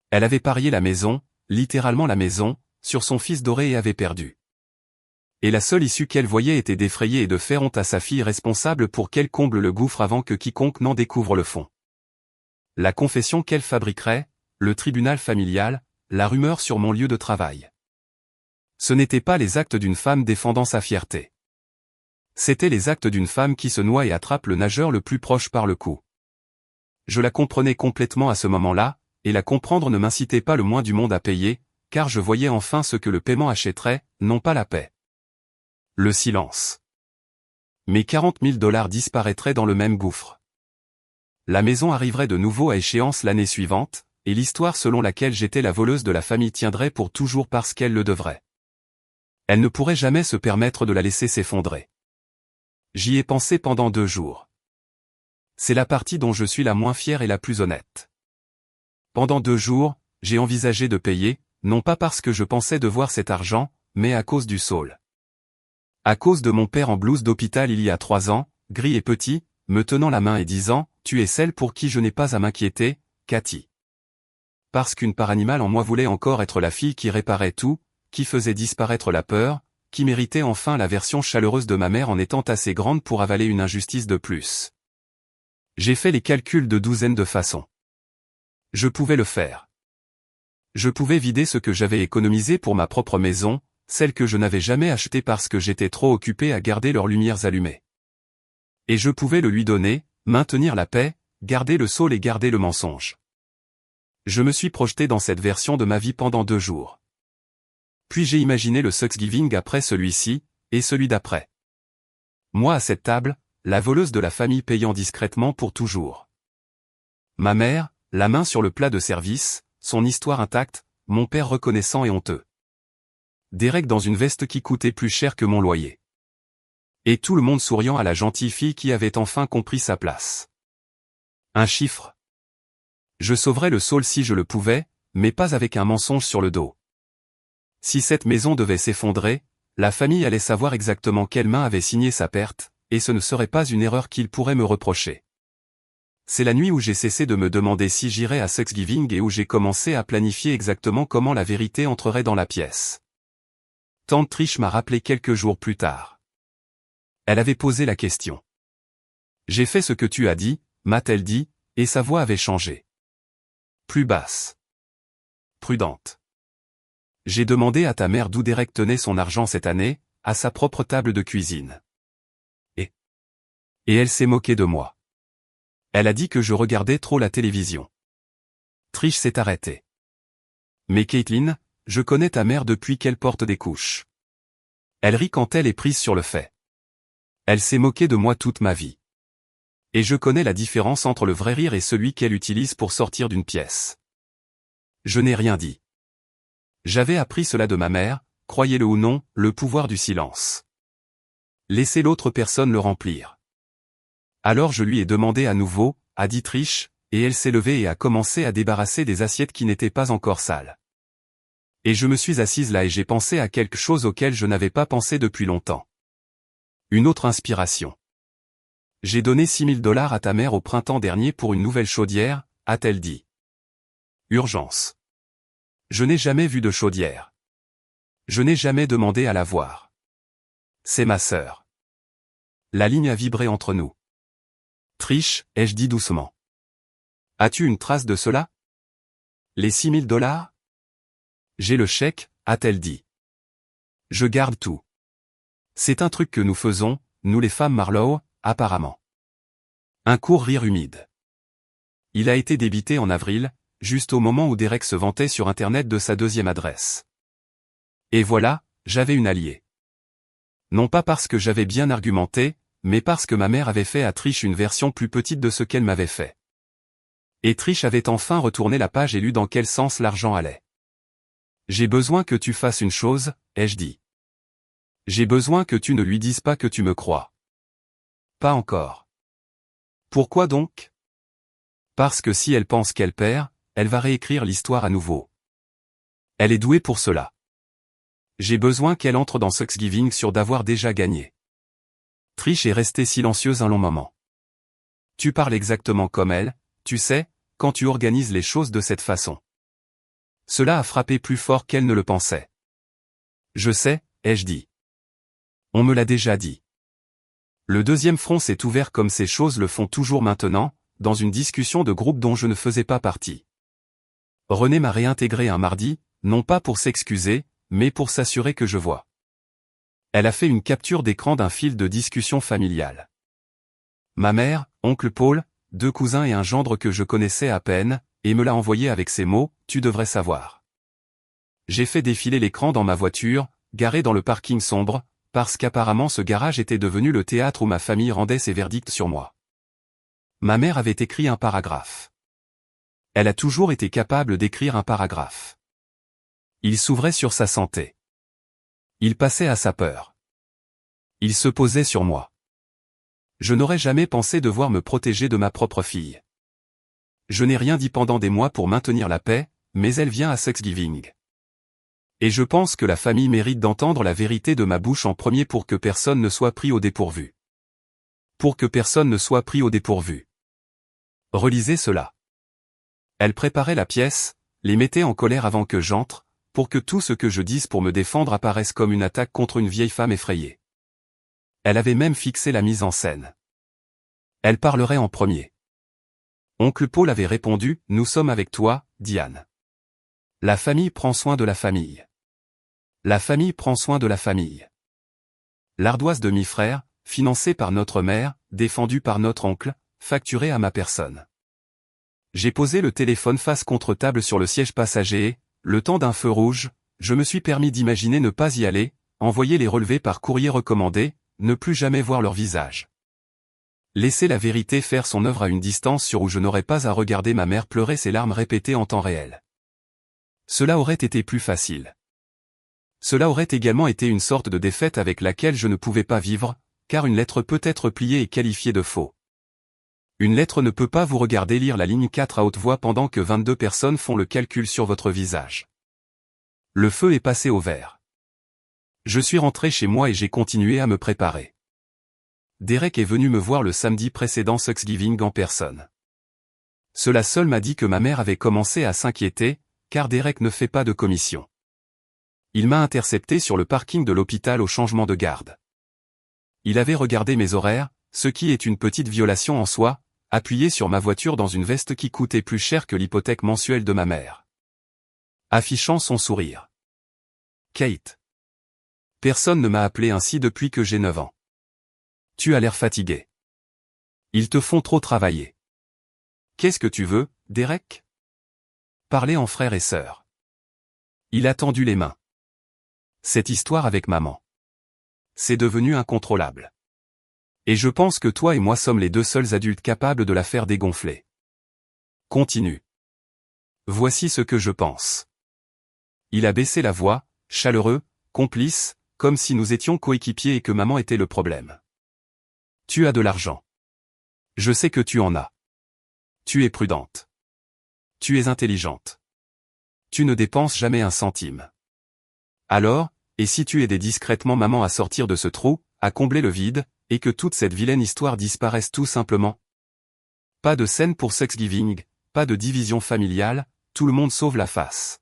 Elle avait parié la maison, littéralement la maison, sur son fils doré et avait perdu. Et la seule issue qu'elle voyait était d'effrayer et de faire honte à sa fille responsable pour qu'elle comble le gouffre avant que quiconque n'en découvre le fond. La confession qu'elle fabriquerait, le tribunal familial, la rumeur sur mon lieu de travail. Ce n'étaient pas les actes d'une femme défendant sa fierté. C'étaient les actes d'une femme qui se noie et attrape le nageur le plus proche par le cou. Je la comprenais complètement à ce moment-là, et la comprendre ne m'incitait pas le moins du monde à payer, car je voyais enfin ce que le paiement achèterait, non pas la paix. Le silence. Mes 40 000 $ disparaîtraient dans le même gouffre. La maison arriverait de nouveau à échéance l'année suivante, et l'histoire selon laquelle j'étais la voleuse de la famille tiendrait pour toujours parce qu'elle le devrait. Elle ne pourrait jamais se permettre de la laisser s'effondrer. J'y ai pensé pendant 2 jours. C'est la partie dont je suis la moins fière et la plus honnête. Pendant 2 jours, j'ai envisagé de payer, non pas parce que je pensais devoir cet argent, mais à cause du saule. À cause de mon père en blouse d'hôpital il y a 3 ans, gris et petit, me tenant la main et disant « Tu es celle pour qui je n'ai pas à m'inquiéter, Cathy. » Parce qu'une part animale en moi voulait encore être la fille qui réparait tout, qui faisait disparaître la peur, qui méritait enfin la version chaleureuse de ma mère en étant assez grande pour avaler une injustice de plus. J'ai fait les calculs de douzaines de façons. Je pouvais le faire. Je pouvais vider ce que j'avais économisé pour ma propre maison, celle que je n'avais jamais achetée parce que j'étais trop occupé à garder leurs lumières allumées. Et je pouvais le lui donner, maintenir la paix, garder le saule et garder le mensonge. Je me suis projeté dans cette version de ma vie pendant 2 jours. Puis j'ai imaginé le Thanksgiving après celui-ci, et celui d'après. Moi à cette table, la voleuse de la famille payant discrètement pour toujours. Ma mère, la main sur le plat de service, son histoire intacte, mon père reconnaissant et honteux. Derek dans une veste qui coûtait plus cher que mon loyer. Et tout le monde souriant à la gentille fille qui avait enfin compris sa place. Un chiffre. Je sauverais le saule si je le pouvais, mais pas avec un mensonge sur le dos. Si cette maison devait s'effondrer, la famille allait savoir exactement quelle main avait signé sa perte, et ce ne serait pas une erreur qu'ils pourraient me reprocher. C'est la nuit où j'ai cessé de me demander si j'irais à Thanksgiving et où j'ai commencé à planifier exactement comment la vérité entrerait dans la pièce. Tante Trish m'a rappelé quelques jours plus tard. Elle avait posé la question. J'ai fait ce que tu as dit, m'a-t-elle dit, et sa voix avait changé. Plus basse. Prudente. J'ai demandé à ta mère d'où Derek tenait son argent cette année, à sa propre table de cuisine. Et elle s'est moquée de moi. Elle a dit que je regardais trop la télévision. Trish s'est arrêtée. Mais Caitlin, je connais ta mère depuis qu'elle porte des couches. Elle rit quand elle est prise sur le fait. Elle s'est moquée de moi toute ma vie. Et je connais la différence entre le vrai rire et celui qu'elle utilise pour sortir d'une pièce. Je n'ai rien dit. J'avais appris cela de ma mère, croyez-le ou non, le pouvoir du silence. Laissez l'autre personne le remplir. Alors je lui ai demandé à nouveau, a dit Trish, et elle s'est levée et a commencé à débarrasser des assiettes qui n'étaient pas encore sales. Et je me suis assise là et j'ai pensé à quelque chose auquel je n'avais pas pensé depuis longtemps. Une autre inspiration. J'ai donné $6 000 à ta mère au printemps dernier pour une nouvelle chaudière, a-t-elle dit. Urgence. Je n'ai jamais vu de chaudière. Je n'ai jamais demandé à la voir. C'est ma sœur. La ligne a vibré entre nous. Trish, ai-je dit doucement. As-tu une trace de cela? Les $6 000? J'ai le chèque, a-t-elle dit. Je garde tout. C'est un truc que nous faisons, nous les femmes Marlowe, apparemment. Un court rire humide. Il a été débité en avril, juste au moment où Derek se vantait sur Internet de sa deuxième adresse. Et voilà, j'avais une alliée. Non pas parce que j'avais bien argumenté, mais parce que ma mère avait fait à Trish une version plus petite de ce qu'elle m'avait fait. Et Trish avait enfin retourné la page et lu dans quel sens l'argent allait. J'ai besoin que tu fasses une chose, ai-je dit. J'ai besoin que tu ne lui dises pas que tu me crois. Pas encore. Pourquoi donc? Parce que si elle pense qu'elle perd, elle va réécrire l'histoire à nouveau. Elle est douée pour cela. J'ai besoin qu'elle entre dans Thanksgiving sûre d'avoir déjà gagné. Trish est restée silencieuse un long moment. Tu parles exactement comme elle, tu sais, quand tu organises les choses de cette façon. Cela a frappé plus fort qu'elle ne le pensait. Je sais, ai-je dit. On me l'a déjà dit. Le deuxième front s'est ouvert comme ces choses le font toujours maintenant, dans une discussion de groupe dont je ne faisais pas partie. René m'a réintégré un mardi, non pas pour s'excuser, mais pour s'assurer que je vois. Elle a fait une capture d'écran d'un fil de discussion familiale. Ma mère, oncle Paul, 2 cousins et un gendre que je connaissais à peine, et me l'a envoyé avec ces mots, tu devrais savoir. J'ai fait défiler l'écran dans ma voiture, garée dans le parking sombre, parce qu'apparemment ce garage était devenu le théâtre où ma famille rendait ses verdicts sur moi. Ma mère avait écrit un paragraphe. Elle a toujours été capable d'écrire un paragraphe. Il s'ouvrait sur sa santé. Il passait à sa peur. Il se posait sur moi. Je n'aurais jamais pensé devoir me protéger de ma propre fille. Je n'ai rien dit pendant des mois pour maintenir la paix, mais elle vient à Thanksgiving. Et je pense que la famille mérite d'entendre la vérité de ma bouche en premier pour que personne ne soit pris au dépourvu. Pour que personne ne soit pris au dépourvu. Relisez cela. Elle préparait la pièce, les mettait en colère avant que j'entre, pour que tout ce que je dise pour me défendre apparaisse comme une attaque contre une vieille femme effrayée. Elle avait même fixé la mise en scène. Elle parlerait en premier. Oncle Paul avait répondu, nous sommes avec toi, Diane. La famille prend soin de la famille. La famille prend soin de la famille. L'ardoise demi-frère, financée par notre mère, défendue par notre oncle, facturée à ma personne. J'ai posé le téléphone face contre table sur le siège passager et, le temps d'un feu rouge, je me suis permis d'imaginer ne pas y aller, envoyer les relevés par courrier recommandé, ne plus jamais voir leur visage. Laisser la vérité faire son œuvre à une distance sur où je n'aurais pas à regarder ma mère pleurer ses larmes répétées en temps réel. Cela aurait été également été une sorte de défaite avec laquelle je ne pouvais pas vivre. Pour que personne ne soit pris au dépourvu. Relisez cela. Elle préparait la pièce, les mettait en colère avant que j'entre, pour que tout ce que je dise pour me défendre apparaisse comme une attaque contre une vieille femme effrayée. Elle avait même fixé la mise en scène. Cela aurait été plus facile. Cela aurait également été une sorte de défaite avec laquelle je ne pouvais pas vivre, car une lettre peut être pliée et qualifiée de faux. Une lettre ne peut pas vous regarder lire la ligne 4 à haute voix pendant que 22 personnes font le calcul sur votre visage. Le feu est passé au vert. Je suis rentré chez moi et j'ai continué à me préparer. Derek est venu me voir le samedi précédent Thanksgiving en personne. Cela seul m'a dit que ma mère avait commencé à s'inquiéter, car Derek ne fait pas de commission. Il m'a intercepté sur le parking de l'hôpital au changement de garde. Il avait regardé mes horaires, ce qui est une petite violation en soi, appuyé sur ma voiture dans une veste qui coûtait plus cher que l'hypothèque mensuelle de ma mère. Affichant son sourire. Kate. Personne ne m'a appelé ainsi depuis que j'ai 9 ans. Tu as l'air fatigué. Ils te font trop travailler. Qu'est-ce que tu veux, Derek? Parler en frère et sœur. Il a tendu les mains. Cette histoire avec maman. C'est devenu incontrôlable. Et je pense que toi et moi sommes les deux seuls adultes capables de la faire dégonfler. Continue. Voici ce que je pense. Il a baissé la voix, chaleureux, complice, comme si nous étions coéquipiers et que maman était le problème. Tu as de l'argent. Je sais que tu en as. Tu es prudente. Tu es intelligente. Tu ne dépenses jamais un centime. Alors, et si tu aidais discrètement maman à sortir de ce trou, à combler le vide, et que toute cette vilaine histoire disparaisse tout simplement? Pas de scène pour Thanksgiving, pas de division familiale, tout le monde sauve la face.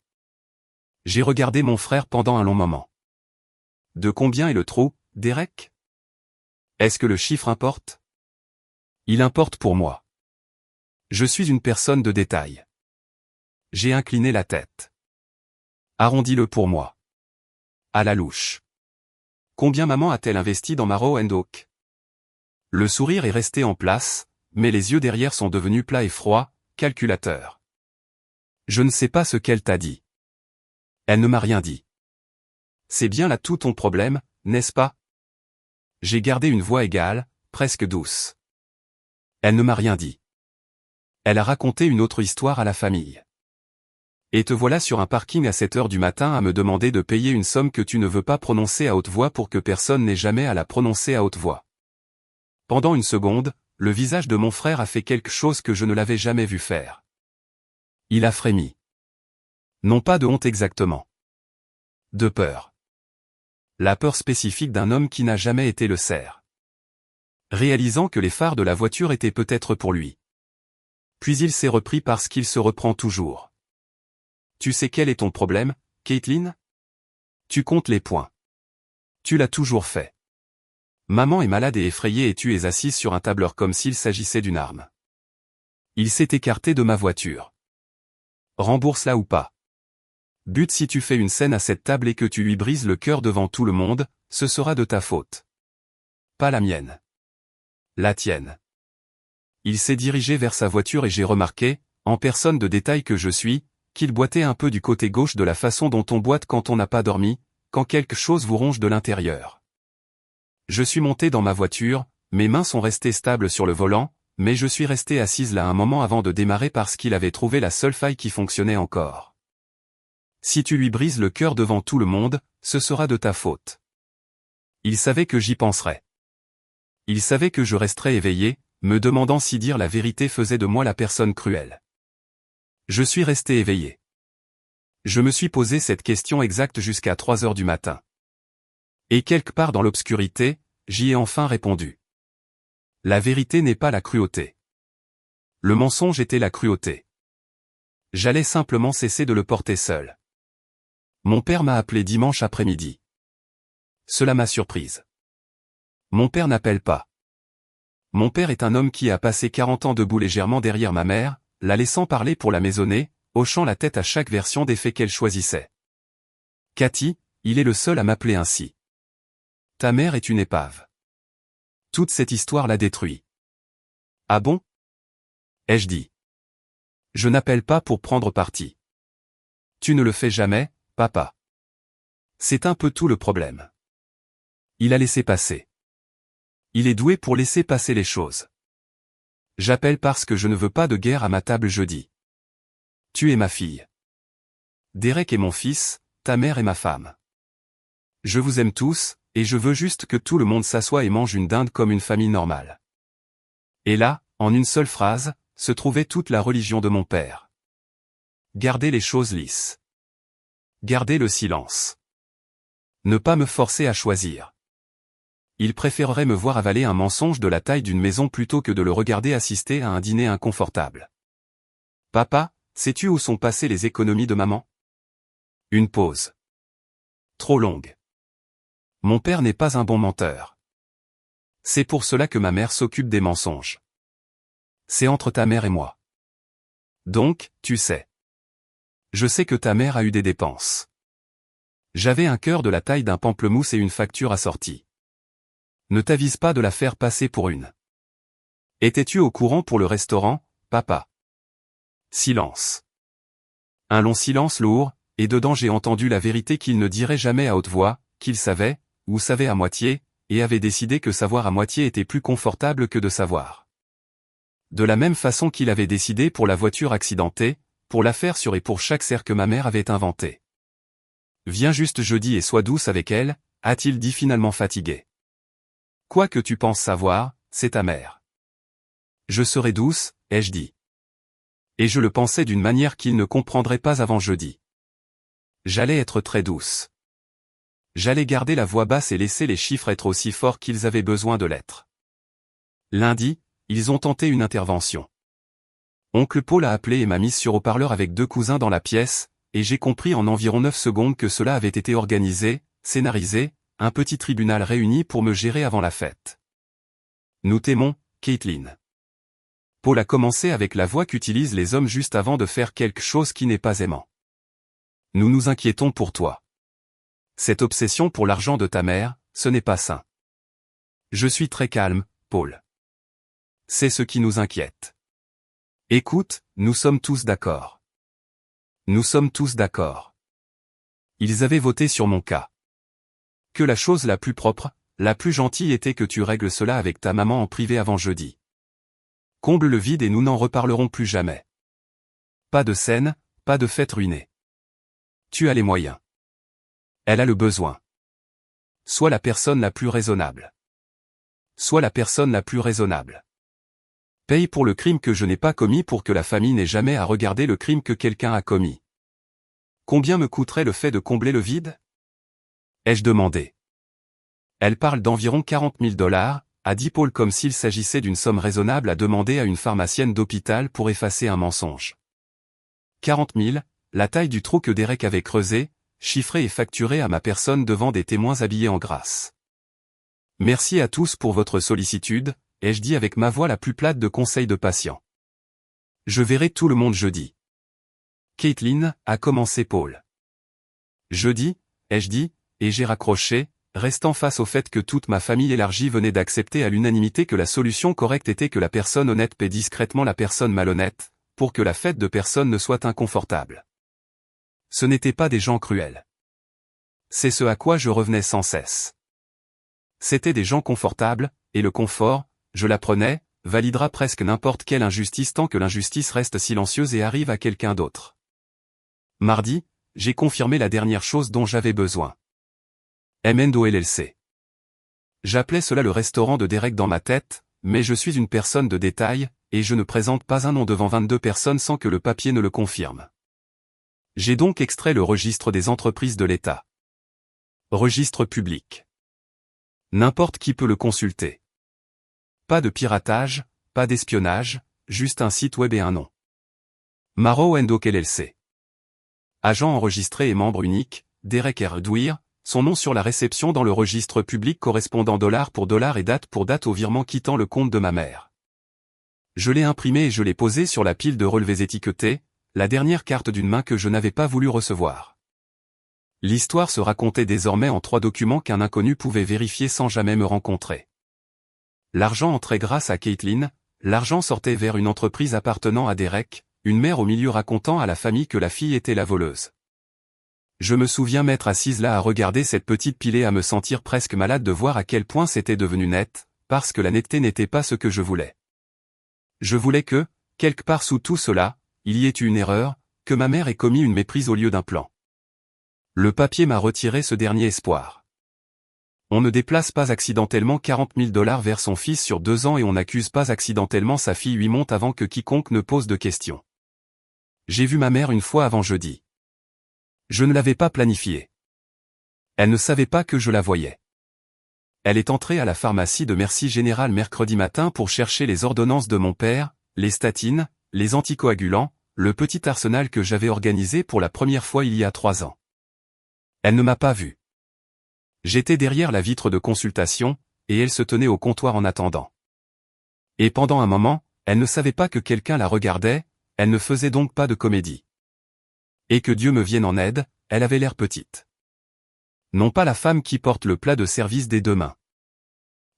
J'ai regardé mon frère pendant un long moment. De combien est le trou, Derek? Est-ce que le chiffre importe? Il importe pour moi. Je suis une personne de détail. J'ai incliné la tête. Arrondis-le pour moi. À la louche. Combien maman a-t-elle investi dans Marrow & Oak? Le sourire est resté en place, mais les yeux derrière sont devenus plats et froids, calculateurs. Je ne sais pas ce qu'elle t'a dit. Elle ne m'a rien dit. C'est bien là tout ton problème, n'est-ce pas? J'ai gardé une voix égale, presque douce. Elle ne m'a rien dit. Elle a raconté une autre histoire à la famille. Et te voilà sur un parking à 7 heures du matin à me demander de payer une somme que tu ne veux pas prononcer à haute voix pour que personne n'ait jamais à la prononcer à haute voix. Pendant une seconde, le visage de mon frère a fait quelque chose que je ne l'avais jamais vu faire. Il a frémi. Non pas de honte exactement. De peur. La peur spécifique d'un homme qui n'a jamais été le cerf. Réalisant que les phares de la voiture étaient peut-être pour lui. Puis il s'est repris parce qu'il se reprend toujours. Tu sais quel est ton problème, Caitlin? Tu comptes les points. Tu l'as toujours fait. Maman est malade et effrayée et tu es assise sur un tableur comme s'il s'agissait d'une arme. Il s'est écarté de ma voiture. Rembourse-la ou pas. But si tu fais une scène à cette table et que tu lui brises le cœur devant tout le monde, ce sera de ta faute. Pas la mienne. La tienne. Il s'est dirigé vers sa voiture et j'ai remarqué, en personne de détail que je suis, qu'il boitait un peu du côté gauche de la façon dont on boite quand on n'a pas dormi, quand quelque chose vous ronge de l'intérieur. Je suis monté dans ma voiture, mes mains sont restées stables sur le volant, mais je suis resté assise là un moment avant de démarrer parce qu'il avait trouvé la seule faille qui fonctionnait encore. Si tu lui brises le cœur devant tout le monde, ce sera de ta faute. Il savait que j'y penserais. Il savait que je resterais éveillé, me demandant si dire la vérité faisait de moi la personne cruelle. Je suis resté éveillé. Je me suis posé cette question exacte jusqu'à 3 heures du matin. Et quelque part dans l'obscurité, j'y ai enfin répondu. La vérité n'est pas la cruauté. Le mensonge était la cruauté. J'allais simplement cesser de le porter seul. Mon père m'a appelé dimanche après-midi. Cela m'a surprise. Mon père n'appelle pas. Mon père est un homme qui a passé 40 ans debout légèrement derrière ma mère, la laissant parler pour la maisonnée, hochant la tête à chaque version des faits qu'elle choisissait. Cathy, il est le seul à m'appeler ainsi. Ta mère est une épave. Toute cette histoire l'a détruit. Ah bon? Ai-je dit. Je n'appelle pas pour prendre parti. Tu ne le fais jamais, papa. C'est un peu tout le problème. Il a laissé passer. Il est doué pour laisser passer les choses. J'appelle parce que je ne veux pas de guerre à ma table jeudi. Tu es ma fille. Derek est mon fils, ta mère est ma femme. Je vous aime tous, et je veux juste que tout le monde s'assoie et mange une dinde comme une famille normale. Et là, en une seule phrase, se trouvait toute la religion de mon père. Garder les choses lisses. Garder le silence. Ne pas me forcer à choisir. Il préférerait me voir avaler un mensonge de la taille d'une maison plutôt que de le regarder assister à un dîner inconfortable. Papa, sais-tu où sont passées les économies de maman? Une pause. Trop longue. Mon père n'est pas un bon menteur. C'est pour cela que ma mère s'occupe des mensonges. C'est entre ta mère et moi. Donc, tu sais. Je sais que ta mère a eu des dépenses. J'avais un cœur de la taille d'un pamplemousse et une facture assortie. Ne t'avise pas de la faire passer pour une. Étais-tu au courant pour le restaurant, papa? Silence. Un long silence lourd, et dedans j'ai entendu la vérité qu'il ne dirait jamais à haute voix, qu'il savait, ou savait à moitié, et avait décidé que savoir à moitié était plus confortable que de savoir. De la même façon qu'il avait décidé pour la voiture accidentée, pour l'affaire sûre et pour chaque cerf que ma mère avait inventé. Viens juste jeudi et sois douce avec elle, a-t-il dit finalement fatigué. Quoi que tu penses savoir, c'est ta mère. Je serai douce, ai-je dit. Et je le pensais d'une manière qu'il ne comprendrait pas avant jeudi. J'allais être très douce. J'allais garder la voix basse et laisser les chiffres être aussi forts qu'ils avaient besoin de l'être. Lundi, ils ont tenté une intervention. Oncle Paul a appelé et m'a mise sur haut-parleur avec 2 cousins dans la pièce, et j'ai compris en environ 9 secondes que cela avait été organisé, scénarisé, un petit tribunal réuni pour me gérer avant la fête. Nous t'aimons, Caitlin. Paul a commencé avec la voix qu'utilisent les hommes juste avant de faire quelque chose qui n'est pas aimant. Nous nous inquiétons pour toi. Cette obsession pour l'argent de ta mère, ce n'est pas sain. Je suis très calme, Paul. C'est ce qui nous inquiète. Écoute, nous sommes tous d'accord. Nous sommes tous d'accord. Ils avaient voté sur mon cas. Que la chose la plus propre, la plus gentille était que tu règles cela avec ta maman en privé avant jeudi. Comble le vide et nous n'en reparlerons plus jamais. Pas de scène, pas de fête ruinée. Tu as les moyens. Elle a le besoin. Sois la personne la plus raisonnable. Sois la personne la plus raisonnable. Paye pour le crime que je n'ai pas commis pour que la famille n'ait jamais à regarder le crime que quelqu'un a commis. Combien me coûterait le fait de combler le vide? Ai-je demandé. Elle parle d'environ 40 000 $, a dit Paul comme s'il s'agissait d'une somme raisonnable à demander à une pharmacienne d'hôpital pour effacer un mensonge. 40 000, la taille du trou que Derek avait creusé, chiffré et facturé à ma personne devant des témoins habillés en grâce. Merci à tous pour votre sollicitude, ai-je dit avec ma voix la plus plate de conseil de patient. Je verrai tout le monde jeudi. Caitlin, a commencé Paul. Jeudi, ai-je dit, et j'ai raccroché, restant face au fait que toute ma famille élargie venait d'accepter à l'unanimité que la solution correcte était que la personne honnête paie discrètement la personne malhonnête, pour que la fête de personne ne soit inconfortable. Ce n'étaient pas des gens cruels. C'est ce à quoi je revenais sans cesse. C'étaient des gens confortables, et le confort, je l'apprenais, validera presque n'importe quelle injustice tant que l'injustice reste silencieuse et arrive à quelqu'un d'autre. Mardi, j'ai confirmé la dernière chose dont j'avais besoin. M&O LLC. J'appelais cela le restaurant de Derek dans ma tête, mais je suis une personne de détail, et je ne présente pas un nom devant 22 personnes sans que le papier ne le confirme. J'ai donc extrait le registre des entreprises de l'État. Registre public. N'importe qui peut le consulter. Pas de piratage, pas d'espionnage, juste un site web et un nom. Maro & Oak LLC. Agent enregistré et membre unique, Derek R. Dwyer, son nom sur la réception dans le registre public correspondant dollar pour dollar et date pour date au virement quittant le compte de ma mère. Je l'ai imprimé et je l'ai posé sur la pile de relevés étiquetés, la dernière carte d'une main que je n'avais pas voulu recevoir. L'histoire se racontait désormais en 3 documents qu'un inconnu pouvait vérifier sans jamais me rencontrer. L'argent entrait grâce à Caitlin, l'argent sortait vers une entreprise appartenant à Derek, une mère au milieu racontant à la famille que la fille était la voleuse. Je me souviens m'être assise là à regarder cette petite pile et à me sentir presque malade de voir à quel point c'était devenu net, parce que la netteté n'était pas ce que je voulais. Je voulais que, quelque part sous tout cela, il y ait eu une erreur, que ma mère ait commis une méprise au lieu d'un plan. Le papier m'a retiré ce dernier espoir. On ne déplace pas accidentellement 40 000 $ vers son fils sur 2 ans et on n'accuse pas accidentellement sa fille 8 montes avant que quiconque ne pose de questions. J'ai vu ma mère une fois avant jeudi. Je ne l'avais pas planifié. Elle ne savait pas que je la voyais. Elle est entrée à la pharmacie de Merci Générale mercredi matin pour chercher les ordonnances de mon père, les statines, les anticoagulants, le petit arsenal que j'avais organisé pour la première fois il y a 3 ans. Elle ne m'a pas vu. J'étais derrière la vitre de consultation, et elle se tenait au comptoir en attendant. Et pendant un moment, elle ne savait pas que quelqu'un la regardait, elle ne faisait donc pas de comédie. Et que Dieu me vienne en aide, elle avait l'air petite. Non pas la femme qui porte le plat de service des 2 mains.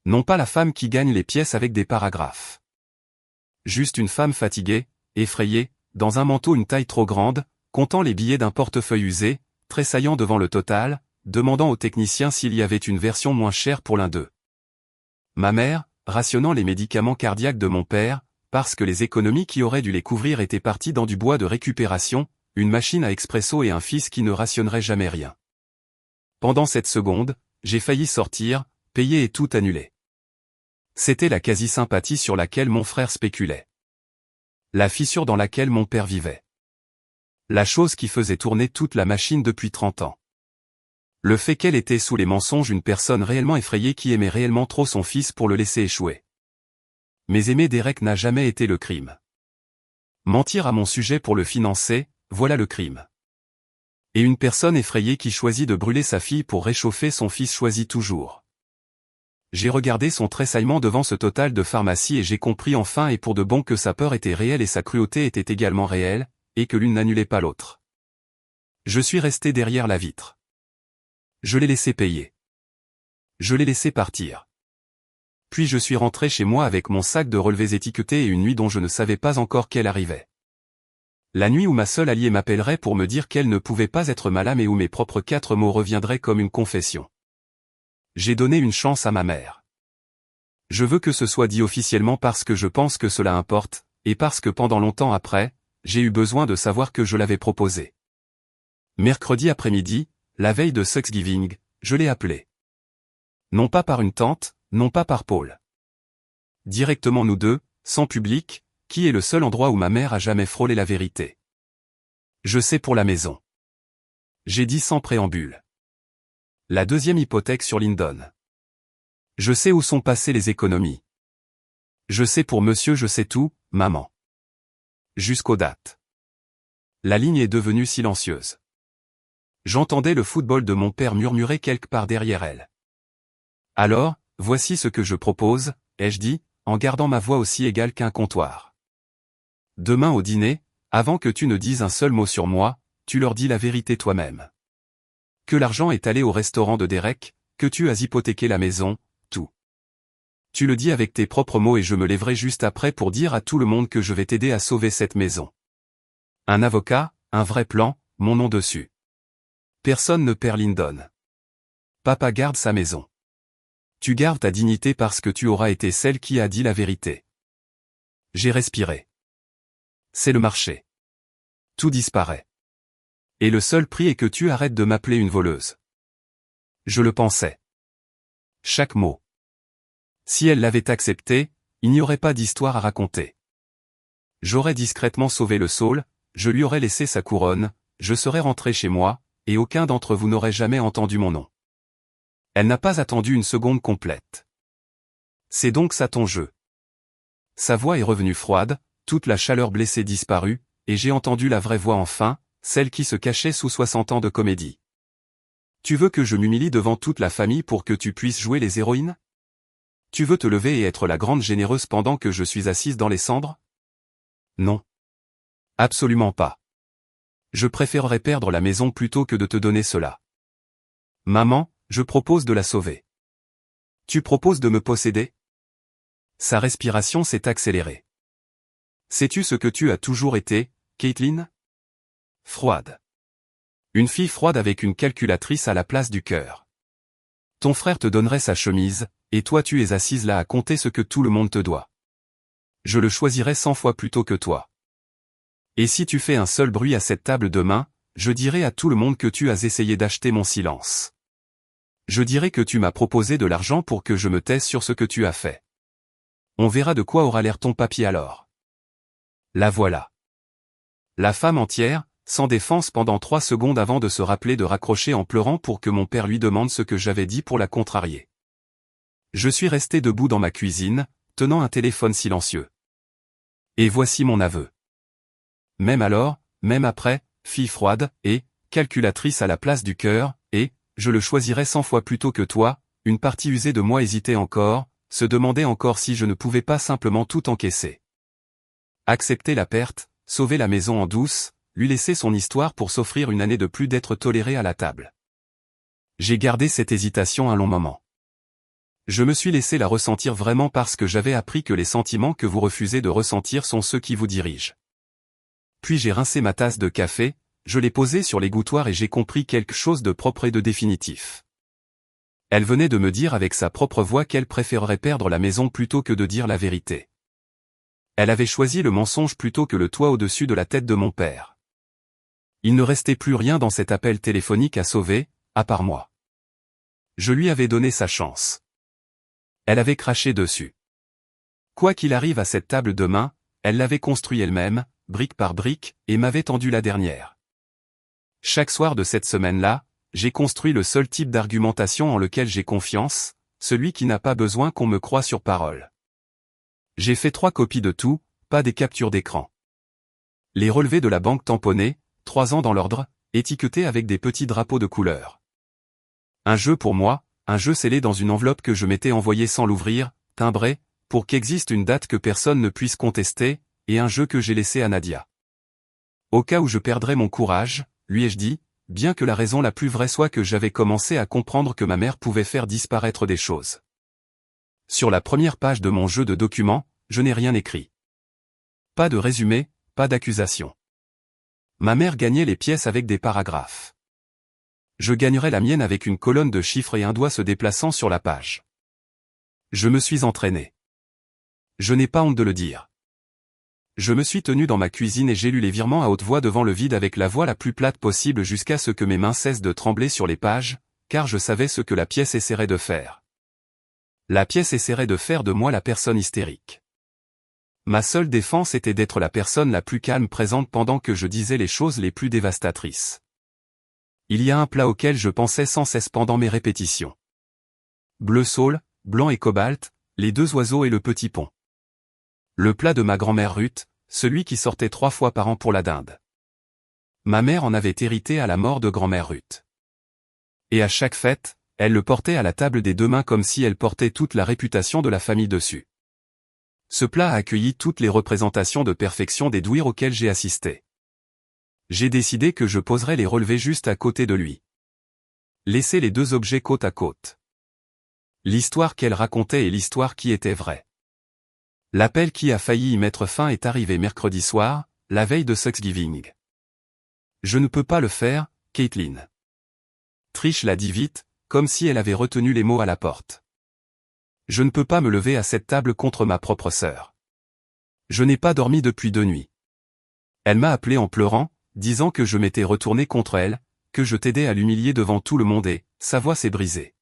Non pas la femme qui gagne les pièces avec des paragraphes. Juste une femme fatiguée, effrayée, dans un manteau une taille trop grande, comptant les billets d'un portefeuille usé, tressaillant devant le total, demandant au technicien s'il y avait une version moins chère pour l'un d'eux. Ma mère, rationnant les médicaments cardiaques de mon père, parce que les économies qui auraient dû les couvrir étaient parties dans du bois de récupération, une machine à expresso et un fils qui ne rationnerait jamais rien. Pendant cette seconde, j'ai failli sortir, payer et tout annuler. C'était la quasi-sympathie sur laquelle mon frère spéculait. La fissure dans laquelle mon père vivait. La chose qui faisait tourner toute la machine depuis 30 ans. Le fait qu'elle était sous les mensonges une personne réellement effrayée qui aimait réellement trop son fils pour le laisser échouer. Mais aimer Derek n'a jamais été le crime. Mentir à mon sujet pour le financer, voilà le crime. Et une personne effrayée qui choisit de brûler sa fille pour réchauffer son fils choisit toujours. J'ai regardé son tressaillement devant ce total de pharmacie et j'ai compris enfin et pour de bon que sa peur était réelle et sa cruauté était également réelle, et que l'une n'annulait pas l'autre. Je suis resté derrière la vitre. Je l'ai laissé payer. Je l'ai laissé partir. Puis je suis rentré chez moi avec mon sac de relevés étiquetés et une nuit dont je ne savais pas encore qu'elle arrivait. La nuit où ma seule alliée m'appellerait pour me dire qu'elle ne pouvait pas être ma lame et où mes propres 4 mots reviendraient comme une confession. J'ai donné une chance à ma mère. Je veux que ce soit dit officiellement parce que je pense que cela importe, et parce que pendant longtemps après, j'ai eu besoin de savoir que je l'avais proposé. Mercredi après-midi, la veille de Thanksgiving, je l'ai appelée. Non pas par une tante, non pas par Paul. Directement nous deux, sans public, qui est le seul endroit où ma mère a jamais frôlé la vérité. Je sais pour la maison. J'ai dit sans préambule. La 2e hypothèque sur Lyndon. Je sais où sont passées les économies. Je sais pour monsieur je sais tout, maman. Jusqu'aux dates. La ligne est devenue silencieuse. J'entendais le football de mon père murmurer quelque part derrière elle. Alors, voici ce que je propose, ai-je dit, en gardant ma voix aussi égale qu'un comptoir. Demain au dîner, avant que tu ne dises un seul mot sur moi, tu leur dis la vérité toi-même. Que l'argent est allé au restaurant de Derek, que tu as hypothéqué la maison, tout. Tu le dis avec tes propres mots et je me lèverai juste après pour dire à tout le monde que je vais t'aider à sauver cette maison. Un avocat, un vrai plan, mon nom dessus. Personne ne perd Lyndon. Papa garde sa maison. Tu gardes ta dignité parce que tu auras été celle qui a dit la vérité. J'ai respiré. C'est le marché. Tout disparaît. Et le seul prix est que tu arrêtes de m'appeler une voleuse. Je le pensais. Chaque mot. Si elle l'avait accepté, il n'y aurait pas d'histoire à raconter. J'aurais discrètement sauvé le Saul, je lui aurais laissé sa couronne, je serais rentré chez moi, et aucun d'entre vous n'aurait jamais entendu mon nom. Elle n'a pas attendu une seconde complète. C'est donc ça ton jeu. Sa voix est revenue froide, toute la chaleur blessée disparue, et j'ai entendu la vraie voix enfin, celle qui se cachait sous 60 ans de comédie. Tu veux que je m'humilie devant toute la famille pour que tu puisses jouer les héroïnes? Tu veux te lever et être la grande généreuse pendant que je suis assise dans les cendres? Non. Absolument pas. Je préférerais perdre la maison plutôt que de te donner cela. Maman, je propose de la sauver. Tu proposes de me posséder? Sa respiration s'est accélérée. Sais-tu ce que tu as toujours été, Caitlin? Froide. Une fille froide avec une calculatrice à la place du cœur. Ton frère te donnerait sa chemise, et toi tu es assise là à compter ce que tout le monde te doit. Je le choisirais 100 fois plutôt que toi. Et si tu fais un seul bruit à cette table demain, je dirai à tout le monde que tu as essayé d'acheter mon silence. Je dirai que tu m'as proposé de l'argent pour que je me taise sur ce que tu as fait. On verra de quoi aura l'air ton papier alors. La voilà. La femme entière, sans défense pendant 3 secondes avant de se rappeler de raccrocher en pleurant pour que mon père lui demande ce que j'avais dit pour la contrarier. Je suis resté debout dans ma cuisine, tenant un téléphone silencieux. Et voici mon aveu. Même alors, même après, fille froide, et, calculatrice à la place du cœur, et, je le choisirais 100 fois plutôt que toi, une partie usée de moi hésitait encore, se demandait encore si je ne pouvais pas simplement tout encaisser. Accepter la perte, sauver la maison en douce, lui laisser son histoire pour s'offrir une année de plus d'être toléré à la table. J'ai gardé cette hésitation un long moment. Je me suis laissé la ressentir vraiment parce que j'avais appris que les sentiments que vous refusez de ressentir sont ceux qui vous dirigent. Puis j'ai rincé ma tasse de café, je l'ai posée sur l'égouttoir et j'ai compris quelque chose de propre et de définitif. Elle venait de me dire avec sa propre voix qu'elle préférerait perdre la maison plutôt que de dire la vérité. Elle avait choisi le mensonge plutôt que le toit au-dessus de la tête de mon père. Il ne restait plus rien dans cet appel téléphonique à sauver, à part moi. Je lui avais donné sa chance. Elle avait craché dessus. Quoi qu'il arrive à cette table demain, elle l'avait construit elle-même, brique par brique, et m'avait tendu la dernière. Chaque soir de cette semaine-là, j'ai construit le seul type d'argumentation en lequel j'ai confiance, celui qui n'a pas besoin qu'on me croie sur parole. J'ai fait 3 copies de tout, pas des captures d'écran. Les relevés de la banque tamponnés, 3 ans dans l'ordre, étiquetés avec des petits drapeaux de couleur. Un jeu pour moi, un jeu scellé dans une enveloppe que je m'étais envoyée sans l'ouvrir, timbré, pour qu'existe une date que personne ne puisse contester, et un jeu que j'ai laissé à Nadia. Au cas où je perdrais mon courage, lui ai-je dit, bien que la raison la plus vraie soit que j'avais commencé à comprendre que ma mère pouvait faire disparaître des choses. Sur la première page de mon jeu de documents, je n'ai rien écrit. Pas de résumé, pas d'accusation. Ma mère gagnait les pièces avec des paragraphes. Je gagnerais la mienne avec une colonne de chiffres et un doigt se déplaçant sur la page. Je me suis entraîné. Je n'ai pas honte de le dire. Je me suis tenu dans ma cuisine et j'ai lu les virements à haute voix devant le vide avec la voix la plus plate possible jusqu'à ce que mes mains cessent de trembler sur les pages, car je savais ce que la pièce essaierait de faire. La pièce essaierait de faire de moi la personne hystérique. Ma seule défense était d'être la personne la plus calme présente pendant que je disais les choses les plus dévastatrices. Il y a un plat auquel je pensais sans cesse pendant mes répétitions. Bleu saule, blanc et cobalt, les 2 oiseaux et le petit pont. Le plat de ma grand-mère Ruth, celui qui sortait 3 fois par an pour la dinde. Ma mère en avait hérité à la mort de grand-mère Ruth. Et à chaque fête, elle le portait à la table des 2 mains comme si elle portait toute la réputation de la famille dessus. Ce plat a accueilli toutes les représentations de perfection des douires auxquelles j'ai assisté. J'ai décidé que je poserais les relevés juste à côté de lui. Laisser les 2 objets côte à côte. L'histoire qu'elle racontait et l'histoire qui était vraie. L'appel qui a failli y mettre fin est arrivé mercredi soir, la veille de Thanksgiving. Je ne peux pas le faire, Caitlin. Trish l'a dit vite, comme si elle avait retenu les mots à la porte. Je ne peux pas me lever à cette table contre ma propre sœur. Je n'ai pas dormi depuis 2 nuits. Elle m'a appelé en pleurant, disant que je m'étais retourné contre elle, que je t'aidais à l'humilier devant tout le monde et, sa voix s'est brisée.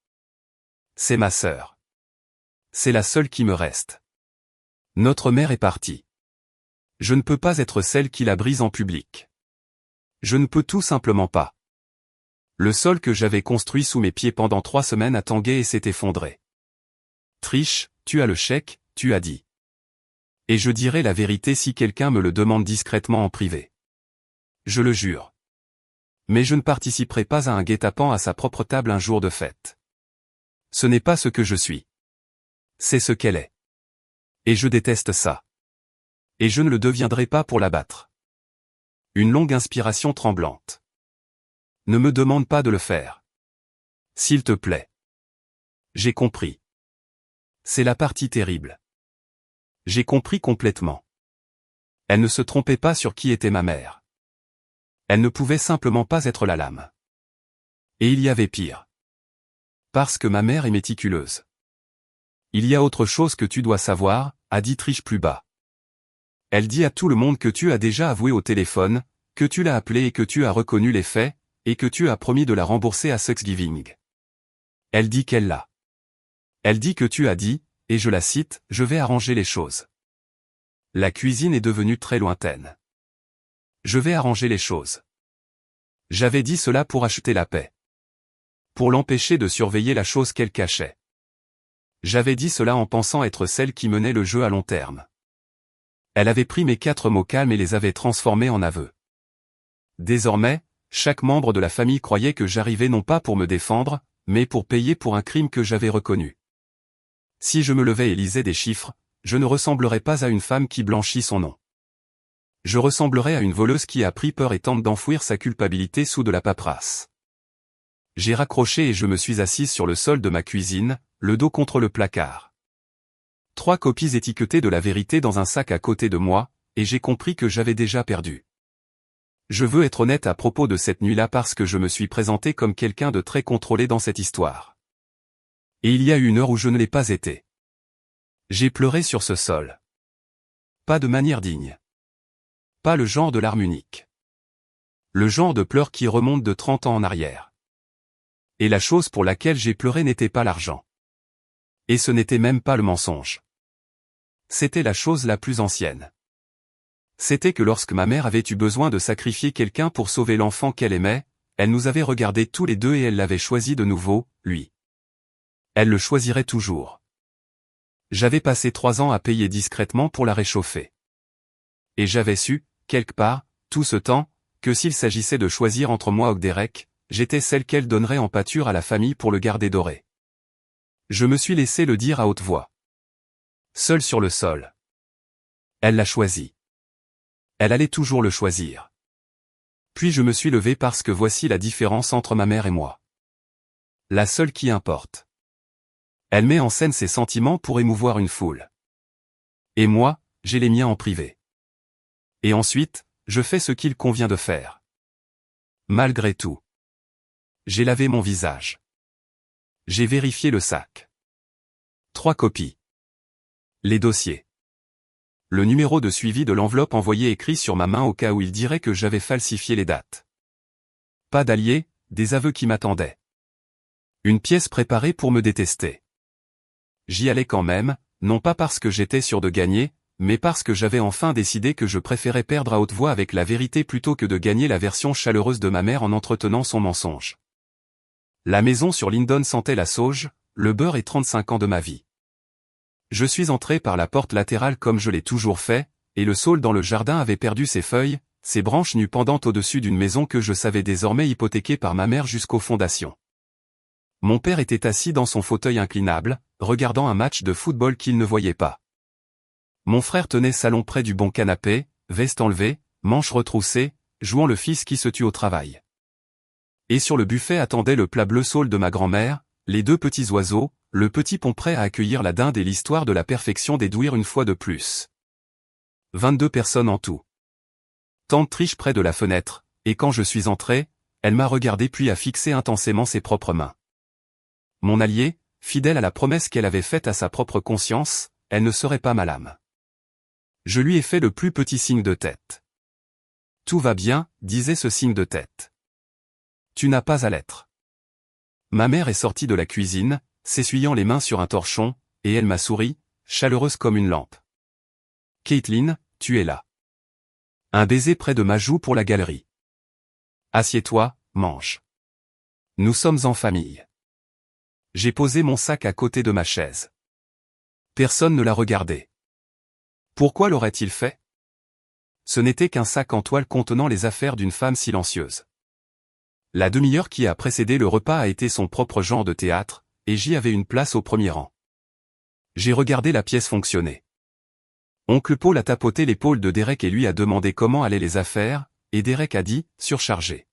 C'est ma sœur. C'est la seule qui me reste. Notre mère est partie. Je ne peux pas être celle qui la brise en public. Je ne peux tout simplement pas. Le sol que j'avais construit sous mes pieds pendant 3 semaines a tangué et s'est effondré. Trish, tu as le chèque, tu as dit. Et je dirai la vérité si quelqu'un me le demande discrètement en privé. Je le jure. Mais je ne participerai pas à un guet-apens à sa propre table un jour de fête. Ce n'est pas ce que je suis. C'est ce qu'elle est. Et je déteste ça. Et je ne le deviendrai pas pour la battre. Une longue inspiration tremblante. Ne me demande pas de le faire. S'il te plaît. J'ai compris. C'est la partie terrible. J'ai compris complètement. Elle ne se trompait pas sur qui était ma mère. Elle ne pouvait simplement pas être la lame. Et il y avait pire. Parce que ma mère est méticuleuse. Il y a autre chose que tu dois savoir, a dit Trish plus bas. Elle dit à tout le monde que tu as déjà avoué au téléphone, que tu l'as appelée et que tu as reconnu les faits, et que tu as promis de la rembourser à Thanksgiving. Elle dit qu'elle l'a. Elle dit que tu as dit, et je la cite, « Je vais arranger les choses. » La cuisine est devenue très lointaine. Je vais arranger les choses. J'avais dit cela pour acheter la paix. Pour l'empêcher de surveiller la chose qu'elle cachait. J'avais dit cela en pensant être celle qui menait le jeu à long terme. Elle avait pris mes 4 mots calmes et les avait transformés en aveux. Désormais, chaque membre de la famille croyait que j'arrivais non pas pour me défendre, mais pour payer pour un crime que j'avais reconnu. Si je me levais et lisais des chiffres, je ne ressemblerais pas à une femme qui blanchit son nom. Je ressemblerais à une voleuse qui a pris peur et tente d'enfouir sa culpabilité sous de la paperasse. J'ai raccroché et je me suis assise sur le sol de ma cuisine, le dos contre le placard. 3 copies étiquetées de la vérité dans un sac à côté de moi, et j'ai compris que j'avais déjà perdu. Je veux être honnête à propos de cette nuit-là parce que je me suis présenté comme quelqu'un de très contrôlé dans cette histoire. Et il y a eu une heure où je ne l'ai pas été. J'ai pleuré sur ce sol. Pas de manière digne. Pas le genre de larme unique. Le genre de pleurs qui remonte de 30 ans en arrière. Et la chose pour laquelle j'ai pleuré n'était pas l'argent. Et ce n'était même pas le mensonge. C'était la chose la plus ancienne. C'était que lorsque ma mère avait eu besoin de sacrifier quelqu'un pour sauver l'enfant qu'elle aimait, elle nous avait regardés tous les deux et elle l'avait choisi de nouveau, lui. Elle le choisirait toujours. J'avais passé 3 ans à payer discrètement pour la réchauffer. Et j'avais su, quelque part, tout ce temps, que s'il s'agissait de choisir entre moi ou Derek, j'étais celle qu'elle donnerait en pâture à la famille pour le garder doré. Je me suis laissé le dire à haute voix. Seule sur le sol. Elle l'a choisi. Elle allait toujours le choisir. Puis je me suis levé parce que voici la différence entre ma mère et moi. La seule qui importe. Elle met en scène ses sentiments pour émouvoir une foule. Et moi, j'ai les miens en privé. Et ensuite, je fais ce qu'il convient de faire. Malgré tout. J'ai lavé mon visage. J'ai vérifié le sac. 3 copies. Les dossiers. Le numéro de suivi de l'enveloppe envoyée écrit sur ma main au cas où il dirait que j'avais falsifié les dates. Pas d'alliés, des aveux qui m'attendaient. Une pièce préparée pour me détester. J'y allais quand même, non pas parce que j'étais sûr de gagner, mais parce que j'avais enfin décidé que je préférais perdre à haute voix avec la vérité plutôt que de gagner la version chaleureuse de ma mère en entretenant son mensonge. La maison sur Linden sentait la sauge, le beurre et 35 ans de ma vie. Je suis entré par la porte latérale comme je l'ai toujours fait, et le saule dans le jardin avait perdu ses feuilles, ses branches nues pendant au-dessus d'une maison que je savais désormais hypothéquée par ma mère jusqu'aux fondations. Mon père était assis dans son fauteuil inclinable, regardant un match de football qu'il ne voyait pas. Mon frère tenait salon près du bon canapé, veste enlevée, manches retroussées, jouant le fils qui se tue au travail. Et sur le buffet attendait le plat bleu saule de ma grand-mère, les 2 petits oiseaux, le petit pont prêt à accueillir la dinde et l'histoire de la perfection des douires une fois de plus. 22 personnes en tout. Tante triche près de la fenêtre, et quand je suis entré, elle m'a regardé puis a fixé intensément ses propres mains. Mon allié, fidèle à la promesse qu'elle avait faite à sa propre conscience, elle ne serait pas ma lame. Je lui ai fait le plus petit signe de tête. Tout va bien, disait ce signe de tête. Tu n'as pas à l'être. Ma mère est sortie de la cuisine, s'essuyant les mains sur un torchon, et elle m'a souri, chaleureuse comme une lampe. Caitlin, tu es là. Un baiser près de ma joue pour la galerie. Assieds-toi, mange. Nous sommes en famille. J'ai posé mon sac à côté de ma chaise. Personne ne l'a regardé. Pourquoi l'aurait-il fait? Ce n'était qu'un sac en toile contenant les affaires d'une femme silencieuse. La demi-heure qui a précédé le repas a été son propre genre de théâtre, et j'y avais une place au premier rang. J'ai regardé la pièce fonctionner. Oncle Paul a tapoté l'épaule de Derek et lui a demandé comment allaient les affaires, et Derek a dit, surchargé.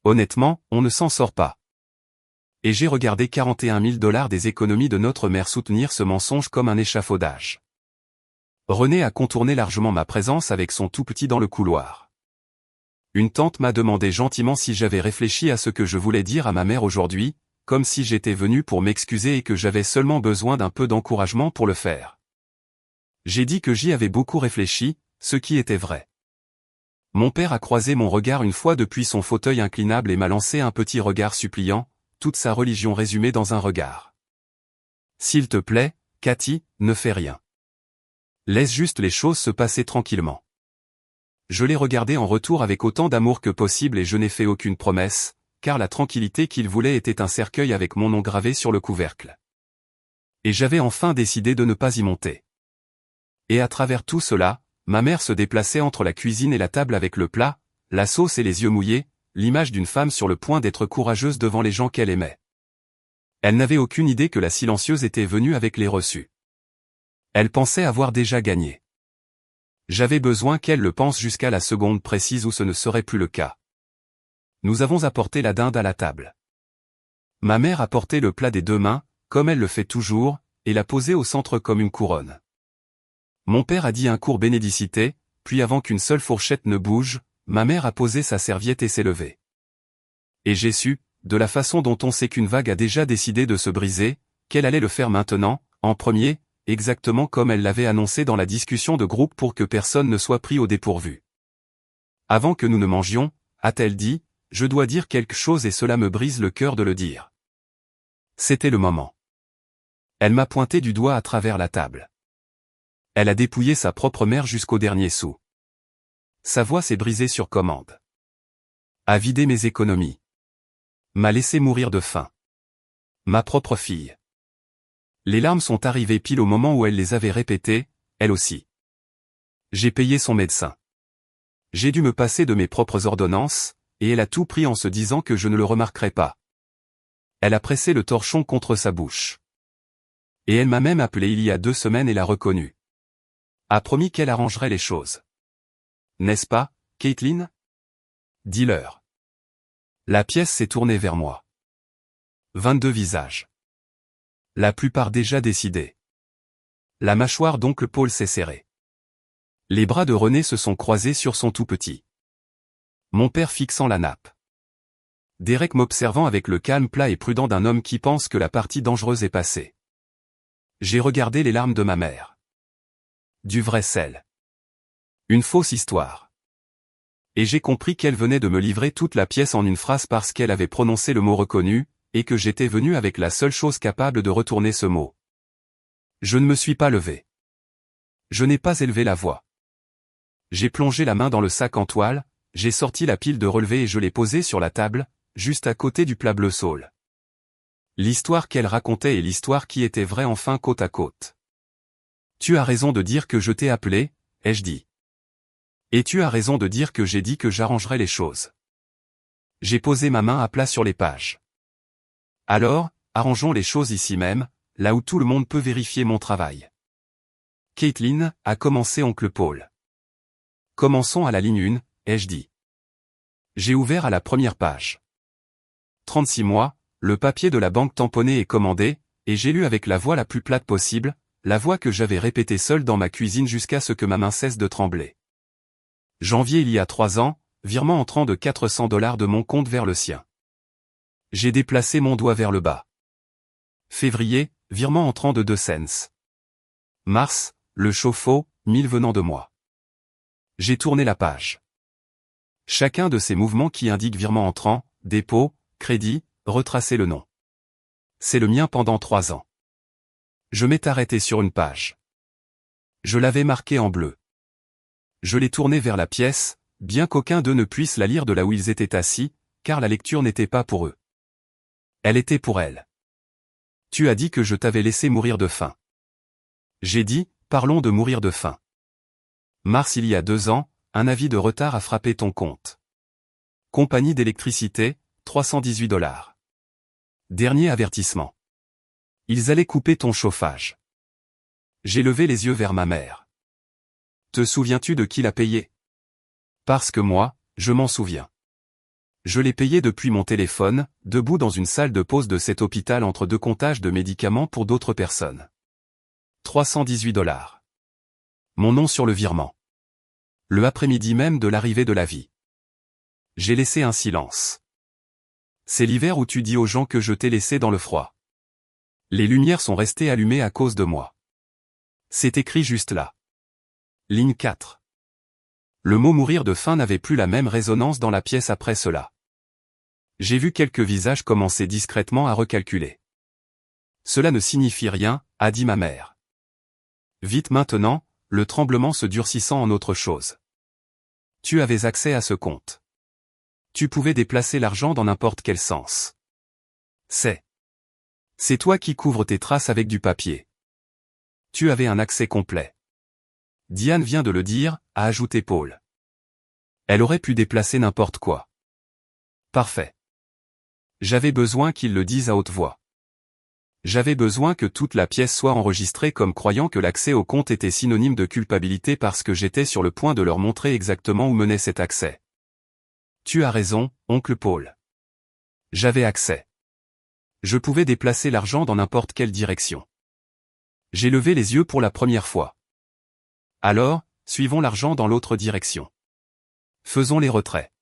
Honnêtement, on ne s'en sort pas. Et j'ai regardé 41 000 $ des économies de notre mère soutenir ce mensonge comme un échafaudage. René a contourné largement ma présence avec son tout petit dans le couloir. Une tante m'a demandé gentiment si j'avais réfléchi à ce que je voulais dire à ma mère aujourd'hui, comme si j'étais venu pour m'excuser et que j'avais seulement besoin d'un peu d'encouragement pour le faire. J'ai dit que j'y avais beaucoup réfléchi, ce qui était vrai. Mon père a croisé mon regard une fois depuis son fauteuil inclinable et m'a lancé un petit regard suppliant, toute sa religion résumée dans un regard. S'il te plaît, Cathy, ne fais rien. Laisse juste les choses se passer tranquillement. Je l'ai regardé en retour avec autant d'amour que possible et je n'ai fait aucune promesse, car la tranquillité qu'il voulait était un cercueil avec mon nom gravé sur le couvercle. Et j'avais enfin décidé de ne pas y monter. Et à travers tout cela, ma mère se déplaçait entre la cuisine et la table avec le plat, la sauce et les yeux mouillés, l'image d'une femme sur le point d'être courageuse devant les gens qu'elle aimait. Elle n'avait aucune idée que la silencieuse était venue avec les reçus. Elle pensait avoir déjà gagné. J'avais besoin qu'elle le pense jusqu'à la seconde précise où ce ne serait plus le cas. Nous avons apporté la dinde à la table. Ma mère a porté le plat des deux mains, comme elle le fait toujours, et l'a posé au centre comme une couronne. Mon père a dit un court bénédicité, puis avant qu'une seule fourchette ne bouge, ma mère a posé sa serviette et s'est levée. Et j'ai su, de la façon dont on sait qu'une vague a déjà décidé de se briser, qu'elle allait le faire maintenant, en premier, exactement comme elle l'avait annoncé dans la discussion de groupe pour que personne ne soit pris au dépourvu. Avant que nous ne mangions, a-t-elle dit, je dois dire quelque chose et cela me brise le cœur de le dire. C'était le moment. Elle m'a pointé du doigt à travers la table. Elle a dépouillé sa propre mère jusqu'au dernier sou. Sa voix s'est brisée sur commande. A vidé mes économies. M'a laissé mourir de faim. Ma propre fille. Les larmes sont arrivées pile au moment où elle les avait répétées, elle aussi. J'ai payé son médecin. J'ai dû me passer de mes propres ordonnances, et elle a tout pris en se disant que je ne le remarquerais pas. Elle a pressé le torchon contre sa bouche. Et elle m'a même appelé il y a 2 semaines et l'a reconnu. A promis qu'elle arrangerait les choses. N'est-ce pas, Caitlin? Dis-leur. La pièce s'est tournée vers moi. 22 visages. La plupart déjà décidés. La mâchoire d'oncle Paul s'est serrée. Les bras de René se sont croisés sur son tout petit. Mon père fixant la nappe. Derek m'observant avec le calme plat et prudent d'un homme qui pense que la partie dangereuse est passée. J'ai regardé les larmes de ma mère. Du vrai sel. Une fausse histoire. Et j'ai compris qu'elle venait de me livrer toute la pièce en une phrase parce qu'elle avait prononcé le mot reconnu, et que j'étais venu avec la seule chose capable de retourner ce mot. Je ne me suis pas levé. Je n'ai pas élevé la voix. J'ai plongé la main dans le sac en toile, j'ai sorti la pile de relevés et je l'ai posée sur la table, juste à côté du plat bleu saule. L'histoire qu'elle racontait et l'histoire qui était vraie enfin côte à côte. Tu as raison de dire que je t'ai appelé, ai-je dit. Et tu as raison de dire que j'ai dit que j'arrangerais les choses. J'ai posé ma main à plat sur les pages. Alors, arrangeons les choses ici même, là où tout le monde peut vérifier mon travail. Caitlin, a commencé oncle Paul. Commençons à la ligne 1, ai-je dit. J'ai ouvert à la première page. 36 mois, le papier de la banque tamponné et commandé, et j'ai lu avec la voix la plus plate possible, la voix que j'avais répétée seule dans ma cuisine jusqu'à ce que ma main cesse de trembler. Janvier il y a 3 ans, virement entrant de $400 de mon compte vers le sien. J'ai déplacé mon doigt vers le bas. Février, virement entrant de 2 cents. Mars, le chauffe-eau, 1000 venant de moi. J'ai tourné la page. Chacun de ces mouvements qui indique virement entrant, dépôt, crédit, retracer le nom. C'est le mien pendant 3 ans. Je m'étais arrêté sur une page. Je l'avais marqué en bleu. Je l'ai tourné vers la pièce, bien qu'aucun d'eux ne puisse la lire de là où ils étaient assis, car la lecture n'était pas pour eux. Elle était pour elle. Tu as dit que je t'avais laissé mourir de faim. J'ai dit, parlons de mourir de faim. Mars il y a 2 ans, un avis de retard a frappé ton compte. Compagnie d'électricité, $318. Dernier avertissement. Ils allaient couper ton chauffage. J'ai levé les yeux vers ma mère. Te souviens-tu de qui l'a payé? Parce que moi, je m'en souviens. Je l'ai payé depuis mon téléphone, debout dans une salle de pause de cet hôpital entre 2 comptages de médicaments pour d'autres personnes. $318. Mon nom sur le virement. Le après-midi même de l'arrivée de la vie. J'ai laissé un silence. C'est l'hiver où tu dis aux gens que je t'ai laissé dans le froid. Les lumières sont restées allumées à cause de moi. C'est écrit juste là. Ligne 4. Le mot mourir de faim n'avait plus la même résonance dans la pièce après cela. J'ai vu quelques visages commencer discrètement à recalculer. Cela ne signifie rien, a dit ma mère. Vite maintenant, le tremblement se durcissant en autre chose. Tu avais accès à ce compte. Tu pouvais déplacer l'argent dans n'importe quel sens. C'est toi qui couvres tes traces avec du papier. Tu avais un accès complet. Diane vient de le dire, a ajouté Paul. Elle aurait pu déplacer n'importe quoi. Parfait. J'avais besoin qu'il le dise à haute voix. J'avais besoin que toute la pièce soit enregistrée comme croyant que l'accès au compte était synonyme de culpabilité parce que j'étais sur le point de leur montrer exactement où menait cet accès. Tu as raison, oncle Paul. J'avais accès. Je pouvais déplacer l'argent dans n'importe quelle direction. J'ai levé les yeux pour la première fois. Alors, suivons l'argent dans l'autre direction. Faisons les retraits.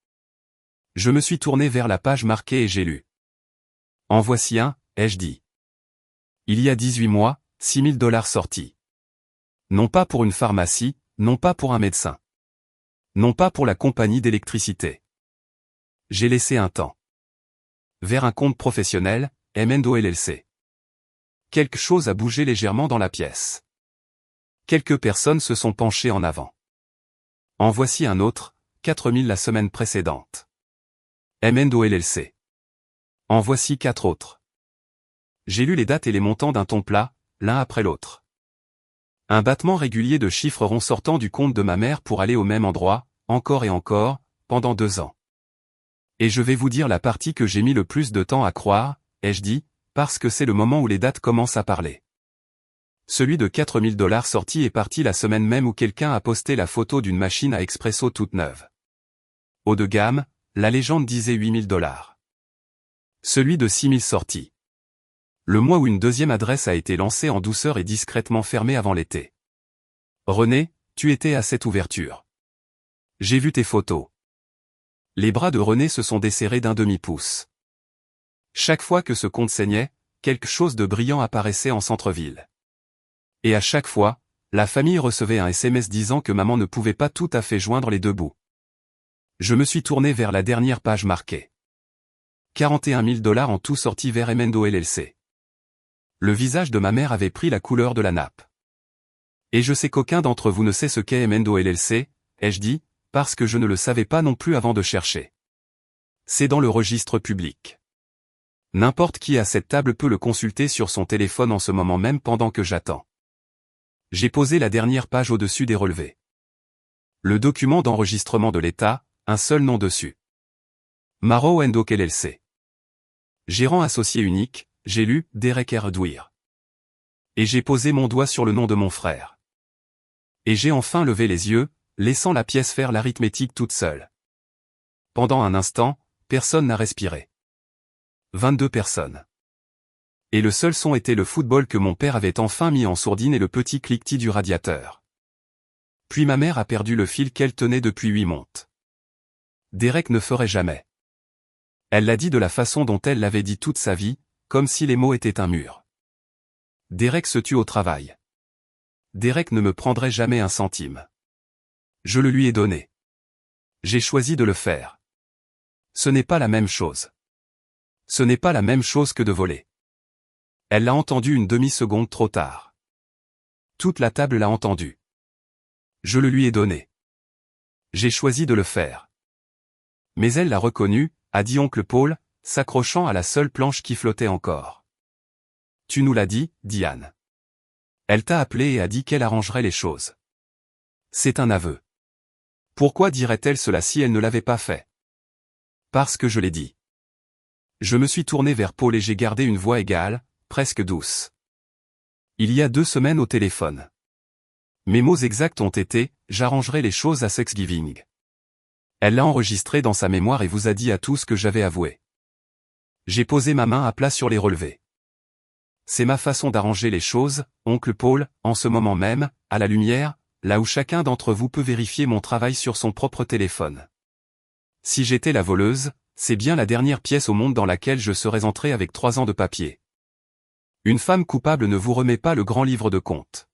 Je me suis tourné vers la page marquée et j'ai lu. En voici un, ai-je dit. Il y a 18 mois, $6 000 sortis. Non pas pour une pharmacie, non pas pour un médecin. Non pas pour la compagnie d'électricité. J'ai laissé un temps. Vers un compte professionnel, M&O LLC. Quelque chose a bougé légèrement dans la pièce. Quelques personnes se sont penchées en avant. En voici un autre, 4 000 la semaine précédente. M&O LLC. En voici 4 autres. J'ai lu les dates et les montants d'un ton plat, l'un après l'autre. Un battement régulier de chiffres ronds sortant du compte de ma mère pour aller au même endroit, encore et encore, pendant 2 ans. Et je vais vous dire la partie que j'ai mis le plus de temps à croire, ai-je dit, parce que c'est le moment où les dates commencent à parler. Celui de 4 000 $ sorti est parti la semaine même où quelqu'un a posté la photo d'une machine à expresso toute neuve. Haut de gamme, la légende disait 8 000 $. Celui de 6 000 sorti. Le mois où une deuxième adresse a été lancée en douceur et discrètement fermée avant l'été. René, tu étais à cette ouverture. J'ai vu tes photos. Les bras de René se sont desserrés d'un demi-pouce. Chaque fois que ce compte saignait, quelque chose de brillant apparaissait en centre-ville. Et à chaque fois, la famille recevait un SMS disant que maman ne pouvait pas tout à fait joindre les deux bouts. Je me suis tourné vers la dernière page marquée. 41 000 $ en tout sorti vers M&O LLC. Le visage de ma mère avait pris la couleur de la nappe. Et je sais qu'aucun d'entre vous ne sait ce qu'est M&O LLC, ai-je dit, parce que je ne le savais pas non plus avant de chercher. C'est dans le registre public. N'importe qui à cette table peut le consulter sur son téléphone en ce moment même pendant que j'attends. J'ai posé la dernière page au-dessus des relevés. Le document d'enregistrement de l'État, un seul nom dessus. Marrow & Oak LLC. Gérant associé unique, j'ai lu Derek R. Dwyer. Et j'ai posé mon doigt sur le nom de mon frère. Et j'ai enfin levé les yeux, laissant la pièce faire l'arithmétique toute seule. Pendant un instant, personne n'a respiré. 22 personnes. Et le seul son était le football que mon père avait enfin mis en sourdine et le petit cliquetis du radiateur. Puis ma mère a perdu le fil qu'elle tenait depuis 8 montes. Derek ne ferait jamais. Elle l'a dit de la façon dont elle l'avait dit toute sa vie, comme si les mots étaient un mur. Derek se tue au travail. Derek ne me prendrait jamais un centime. Je le lui ai donné. J'ai choisi de le faire. Ce n'est pas la même chose. Ce n'est pas la même chose que de voler. Elle l'a entendu une demi-seconde trop tard. Toute la table l'a entendu. Je le lui ai donné. J'ai choisi de le faire. Mais elle l'a reconnu, a dit oncle Paul, s'accrochant à la seule planche qui flottait encore. Tu nous l'as dit, Diane. Elle t'a appelé et a dit qu'elle arrangerait les choses. C'est un aveu. Pourquoi dirait-elle cela si elle ne l'avait pas fait? Parce que je l'ai dit. Je me suis tourné vers Paul et j'ai gardé une voix égale, presque douce. Il y a 2 semaines au téléphone. Mes mots exacts ont été « J'arrangerai les choses à Thanksgiving ». Elle l'a enregistré dans sa mémoire et vous a dit à tous que j'avais avoué. J'ai posé ma main à plat sur les relevés. C'est ma façon d'arranger les choses, oncle Paul, en ce moment même, à la lumière, là où chacun d'entre vous peut vérifier mon travail sur son propre téléphone. Si j'étais la voleuse, c'est bien la dernière pièce au monde dans laquelle je serais entré avec 3 ans de papier. Une femme coupable ne vous remet pas le grand livre de compte.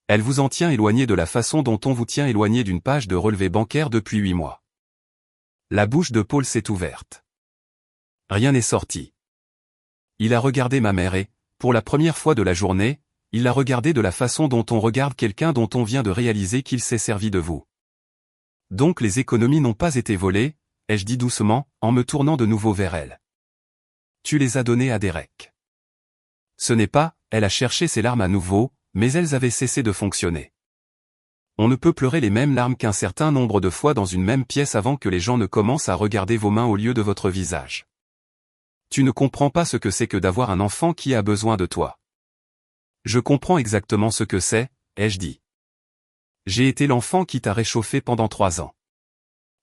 Elle vous en tient éloigné de la façon dont on vous tient éloigné d'une page de relevé bancaire depuis 8 mois. La bouche de Paul s'est ouverte. Rien n'est sorti. Il a regardé ma mère et, pour la première fois de la journée, il l'a regardée de la façon dont on regarde quelqu'un dont on vient de réaliser qu'il s'est servi de vous. Donc les économies n'ont pas été volées, ai-je dit doucement, en me tournant de nouveau vers elle. Tu les as données à Derek. Ce n'est pas, elle a cherché ses larmes à nouveau, mais elles avaient cessé de fonctionner. On ne peut pleurer les mêmes larmes qu'un certain nombre de fois dans une même pièce avant que les gens ne commencent à regarder vos mains au lieu de votre visage. Tu ne comprends pas ce que c'est que d'avoir un enfant qui a besoin de toi. Je comprends exactement ce que c'est, ai-je dit. J'ai été l'enfant qui t'a réchauffé pendant 3 ans.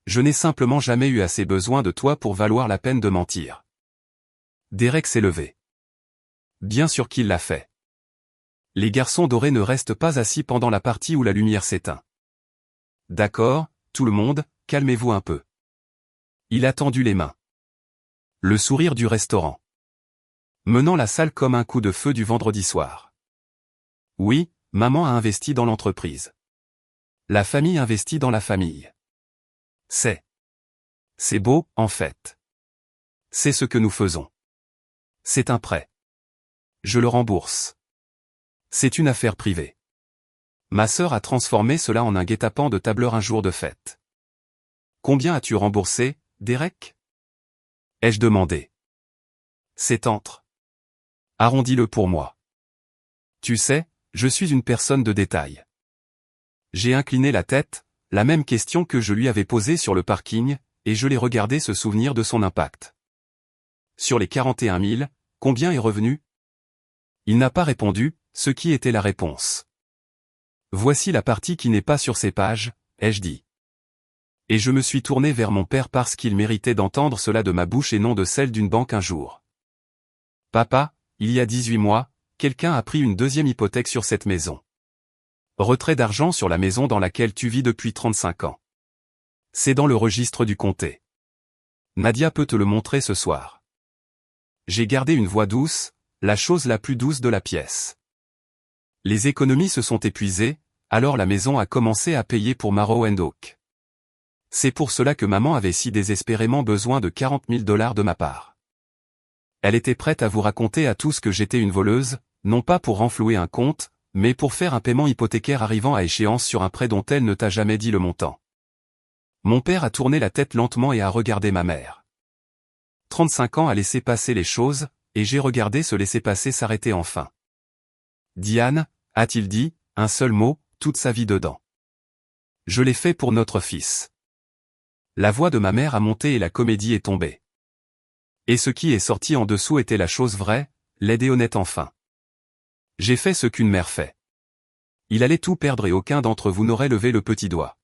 Je n'ai simplement jamais eu assez besoin de toi pour valoir la peine de mentir. Derek s'est levé. Bien sûr qu'il l'a fait. Les garçons dorés ne restent pas assis pendant la partie où la lumière s'éteint. D'accord, tout le monde, calmez-vous un peu. Il a tendu les mains. Le sourire du restaurant. Menant la salle comme un coup de feu du vendredi soir. Oui, maman a investi dans l'entreprise. La famille investit dans la famille. C'est beau, en fait. C'est ce que nous faisons. C'est un prêt. Je le rembourse. C'est une affaire privée. Ma sœur a transformé cela en un guet-apens de tableur un jour de fête. Combien as-tu remboursé, Derek? Ai-je demandé. C'est entre. Arrondis-le pour moi. Tu sais, je suis une personne de détail. J'ai incliné la tête, la même question que je lui avais posée sur le parking, et je l'ai regardé se souvenir de son impact. Sur les 41 000, combien est revenu? Il n'a pas répondu, ce qui était la réponse. Voici la partie qui n'est pas sur ces pages, ai-je dit. Et je me suis tourné vers mon père parce qu'il méritait d'entendre cela de ma bouche et non de celle d'une banque un jour. Papa, il y a 18 mois, quelqu'un a pris une deuxième hypothèque sur cette maison. Retrait d'argent sur la maison dans laquelle tu vis depuis 35 ans. C'est dans le registre du comté. Nadia peut te le montrer ce soir. J'ai gardé une voix douce, la chose la plus douce de la pièce. Les économies se sont épuisées, alors la maison a commencé à payer pour Marrow & Oak. C'est pour cela que maman avait si désespérément besoin de 40 000 $ de ma part. Elle était prête à vous raconter à tous que j'étais une voleuse, non pas pour renflouer un compte, mais pour faire un paiement hypothécaire arrivant à échéance sur un prêt dont elle ne t'a jamais dit le montant. Mon père a tourné la tête lentement et a regardé ma mère. 35 ans a laissé passer les choses, et j'ai regardé ce laisser-passer s'arrêter enfin. Diane, a-t-il dit, un seul mot, toute sa vie dedans. Je l'ai fait pour notre fils. La voix de ma mère a monté et la comédie est tombée. Et ce qui est sorti en dessous était la chose vraie, laide et honnête enfin. J'ai fait ce qu'une mère fait. Il allait tout perdre et aucun d'entre vous n'aurait levé le petit doigt.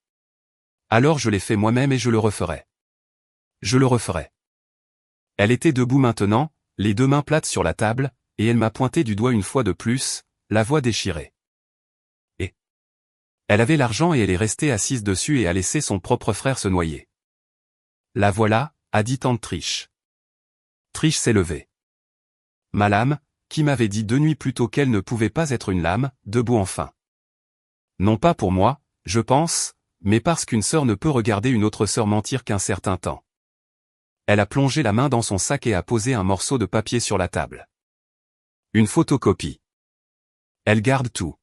Alors je l'ai fait moi-même et je le referai. Je le referai. Elle était debout maintenant, les 2 mains plates sur la table, et elle m'a pointé du doigt une fois de plus, la voix déchirée. Et elle avait l'argent et elle est restée assise dessus et a laissé son propre frère se noyer. La voilà, a dit tante Trish. Trish s'est levée. Ma lame, qui m'avait dit 2 nuits plus tôt qu'elle ne pouvait pas être une lame, debout enfin. Non pas pour moi, je pense, mais parce qu'une sœur ne peut regarder une autre sœur mentir qu'un certain temps. Elle a plongé la main dans son sac et a posé un morceau de papier sur la table. Une photocopie. Elle garde tout.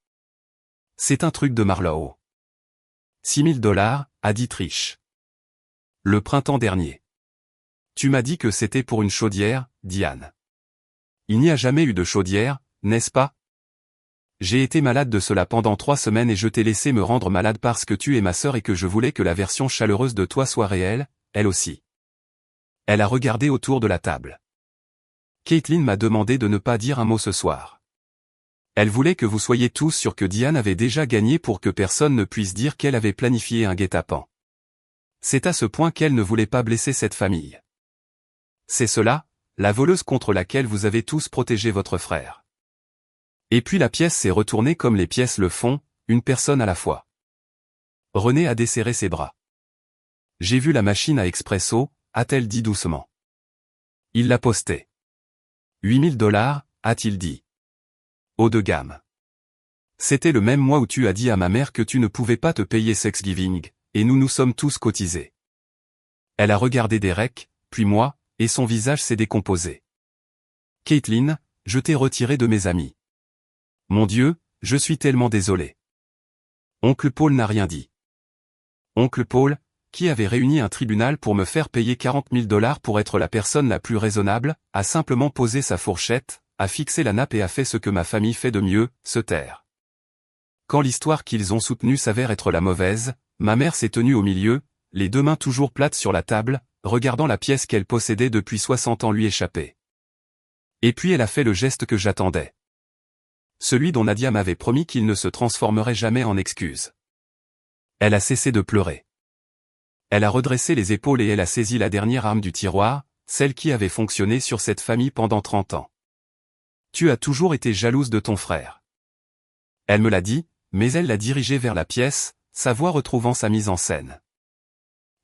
C'est un truc de Marlowe. 6 000 $, a dit Trish. Le printemps dernier. Tu m'as dit que c'était pour une chaudière, Diane. Il n'y a jamais eu de chaudière, n'est-ce pas? J'ai été malade de cela pendant 3 semaines et je t'ai laissé me rendre malade parce que tu es ma sœur et que je voulais que la version chaleureuse de toi soit réelle, elle aussi. Elle a regardé autour de la table. Caitlin m'a demandé de ne pas dire un mot ce soir. Elle voulait que vous soyez tous sûrs que Diane avait déjà gagné pour que personne ne puisse dire qu'elle avait planifié un guet-apens. C'est à ce point qu'elle ne voulait pas blesser cette famille. C'est cela, la voleuse contre laquelle vous avez tous protégé votre frère. Et puis la pièce s'est retournée comme les pièces le font, une personne à la fois. René a desserré ses bras. J'ai vu la machine à expresso, a-t-elle dit doucement. Il l'a posté. 8 000 $, a-t-il dit. Haut de gamme. C'était le même mois où tu as dit à ma mère que tu ne pouvais pas te payer Thanksgiving, et nous nous sommes tous cotisés. Elle a regardé Derek, puis moi, et son visage s'est décomposé. Caitlin, je t'ai retiré de mes amis. Mon Dieu, je suis tellement désolé. Oncle Paul n'a rien dit. Oncle Paul, qui avait réuni un tribunal pour me faire payer 40 000 $ pour être la personne la plus raisonnable, a simplement posé sa fourchette, a fixé la nappe et a fait ce que ma famille fait de mieux, se taire. Quand l'histoire qu'ils ont soutenue s'avère être la mauvaise, ma mère s'est tenue au milieu, les deux mains toujours plates sur la table, regardant la pièce qu'elle possédait depuis 60 ans lui échapper. Et puis elle a fait le geste que j'attendais. Celui dont Nadia m'avait promis qu'il ne se transformerait jamais en excuse. Elle a cessé de pleurer. Elle a redressé les épaules et elle a saisi la dernière arme du tiroir, celle qui avait fonctionné sur cette famille pendant 30 ans. Tu as toujours été jalouse de ton frère. Elle me l'a dit, mais elle l'a dirigé vers la pièce, sa voix retrouvant sa mise en scène.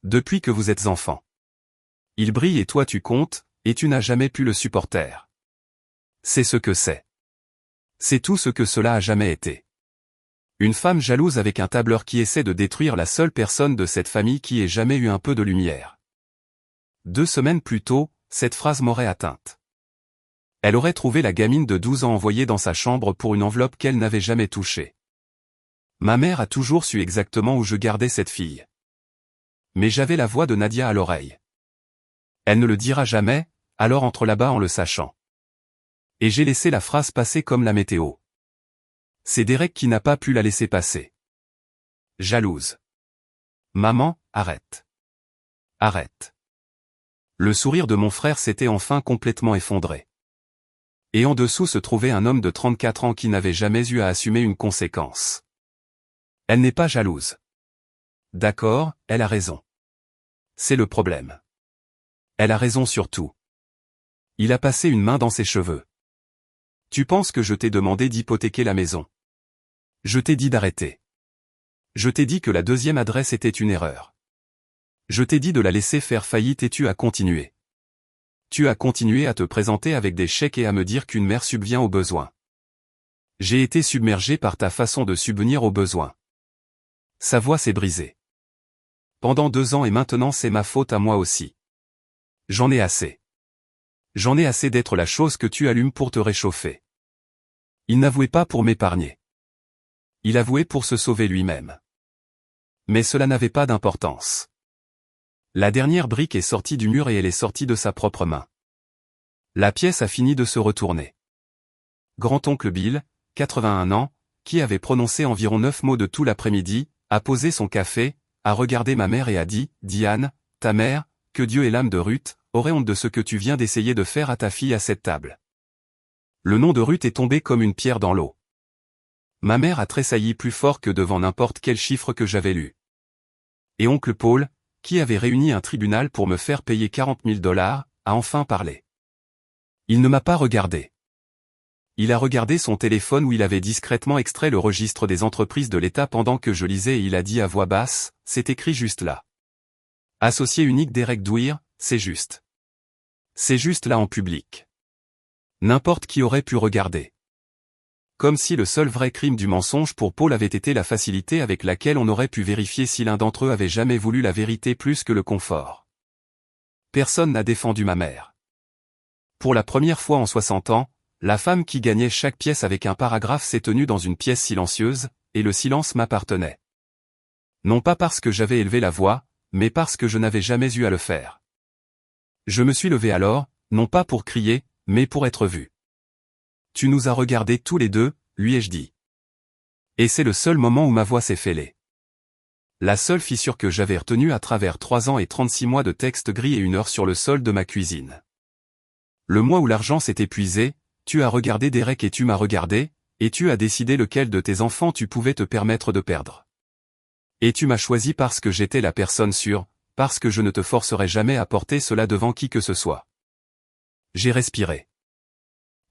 Depuis que vous êtes enfant. Il brille et toi tu comptes, et tu n'as jamais pu le supporter. C'est ce que c'est. C'est tout ce que cela a jamais été. Une femme jalouse avec un tableur qui essaie de détruire la seule personne de cette famille qui ait jamais eu un peu de lumière. 2 semaines plus tôt, cette phrase m'aurait atteinte. Elle aurait trouvé la gamine de 12 ans envoyée dans sa chambre pour une enveloppe qu'elle n'avait jamais touchée. Ma mère a toujours su exactement où je gardais cette fille. Mais j'avais la voix de Nadia à l'oreille. Elle ne le dira jamais, alors entre là-bas en le sachant. Et j'ai laissé la phrase passer comme la météo. C'est Derek qui n'a pas pu la laisser passer. Jalouse. Maman, arrête. Arrête. Le sourire de mon frère s'était enfin complètement effondré. Et en dessous se trouvait un homme de 34 ans qui n'avait jamais eu à assumer une conséquence. Elle n'est pas jalouse. D'accord, elle a raison. C'est le problème. Elle a raison sur tout. Il a passé une main dans ses cheveux. Tu penses que je t'ai demandé d'hypothéquer la maison? Je t'ai dit d'arrêter. Je t'ai dit que la deuxième adresse était une erreur. Je t'ai dit de la laisser faire faillite et tu as continué. Tu as continué à te présenter avec des chèques et à me dire qu'une mère subvient aux besoins. J'ai été submergé par ta façon de subvenir aux besoins. Sa voix s'est brisée. Pendant 2 ans et maintenant c'est ma faute à moi aussi. J'en ai assez. J'en ai assez d'être la chose que tu allumes pour te réchauffer. Il n'avouait pas pour m'épargner. Il avouait pour se sauver lui-même. Mais cela n'avait pas d'importance. La dernière brique est sortie du mur et elle est sortie de sa propre main. La pièce a fini de se retourner. Grand-oncle Bill, 81 ans, qui avait prononcé environ 9 mots de tout l'après-midi, a posé son café, a regardé ma mère et a dit « Diane, ta mère, que Dieu ait l'âme de Ruth, aurait honte de ce que tu viens d'essayer de faire à ta fille à cette table. » Le nom de Ruth est tombé comme une pierre dans l'eau. Ma mère a tressailli plus fort que devant n'importe quel chiffre que j'avais lu. Et oncle Paul, qui avait réuni un tribunal pour me faire payer 40 000 $, a enfin parlé. Il ne m'a pas regardé. Il a regardé son téléphone où il avait discrètement extrait le registre des entreprises de l'État pendant que je lisais et il a dit à voix basse, c'est écrit juste là. Associé unique Derek Dwyer, c'est juste. C'est juste là en public. N'importe qui aurait pu regarder. Comme si le seul vrai crime du mensonge pour Paul avait été la facilité avec laquelle on aurait pu vérifier si l'un d'entre eux avait jamais voulu la vérité plus que le confort. Personne n'a défendu ma mère. Pour la première fois en 60 ans, la femme qui gagnait chaque pièce avec un paragraphe s'est tenue dans une pièce silencieuse, et le silence m'appartenait. Non pas parce que j'avais élevé la voix, mais parce que je n'avais jamais eu à le faire. Je me suis levé alors, non pas pour crier, mais pour être vu. Tu nous as regardés tous les deux, lui ai-je dit. Et c'est le seul moment où ma voix s'est fêlée. La seule fissure que j'avais retenue à travers 3 ans et 36 mois de texte gris et 1 heure sur le sol de ma cuisine. Le mois où l'argent s'est épuisé, tu as regardé Derek et tu m'as regardé, et tu as décidé lequel de tes enfants tu pouvais te permettre de perdre. Et tu m'as choisi parce que j'étais la personne sûre, parce que je ne te forcerai jamais à porter cela devant qui que ce soit. J'ai respiré.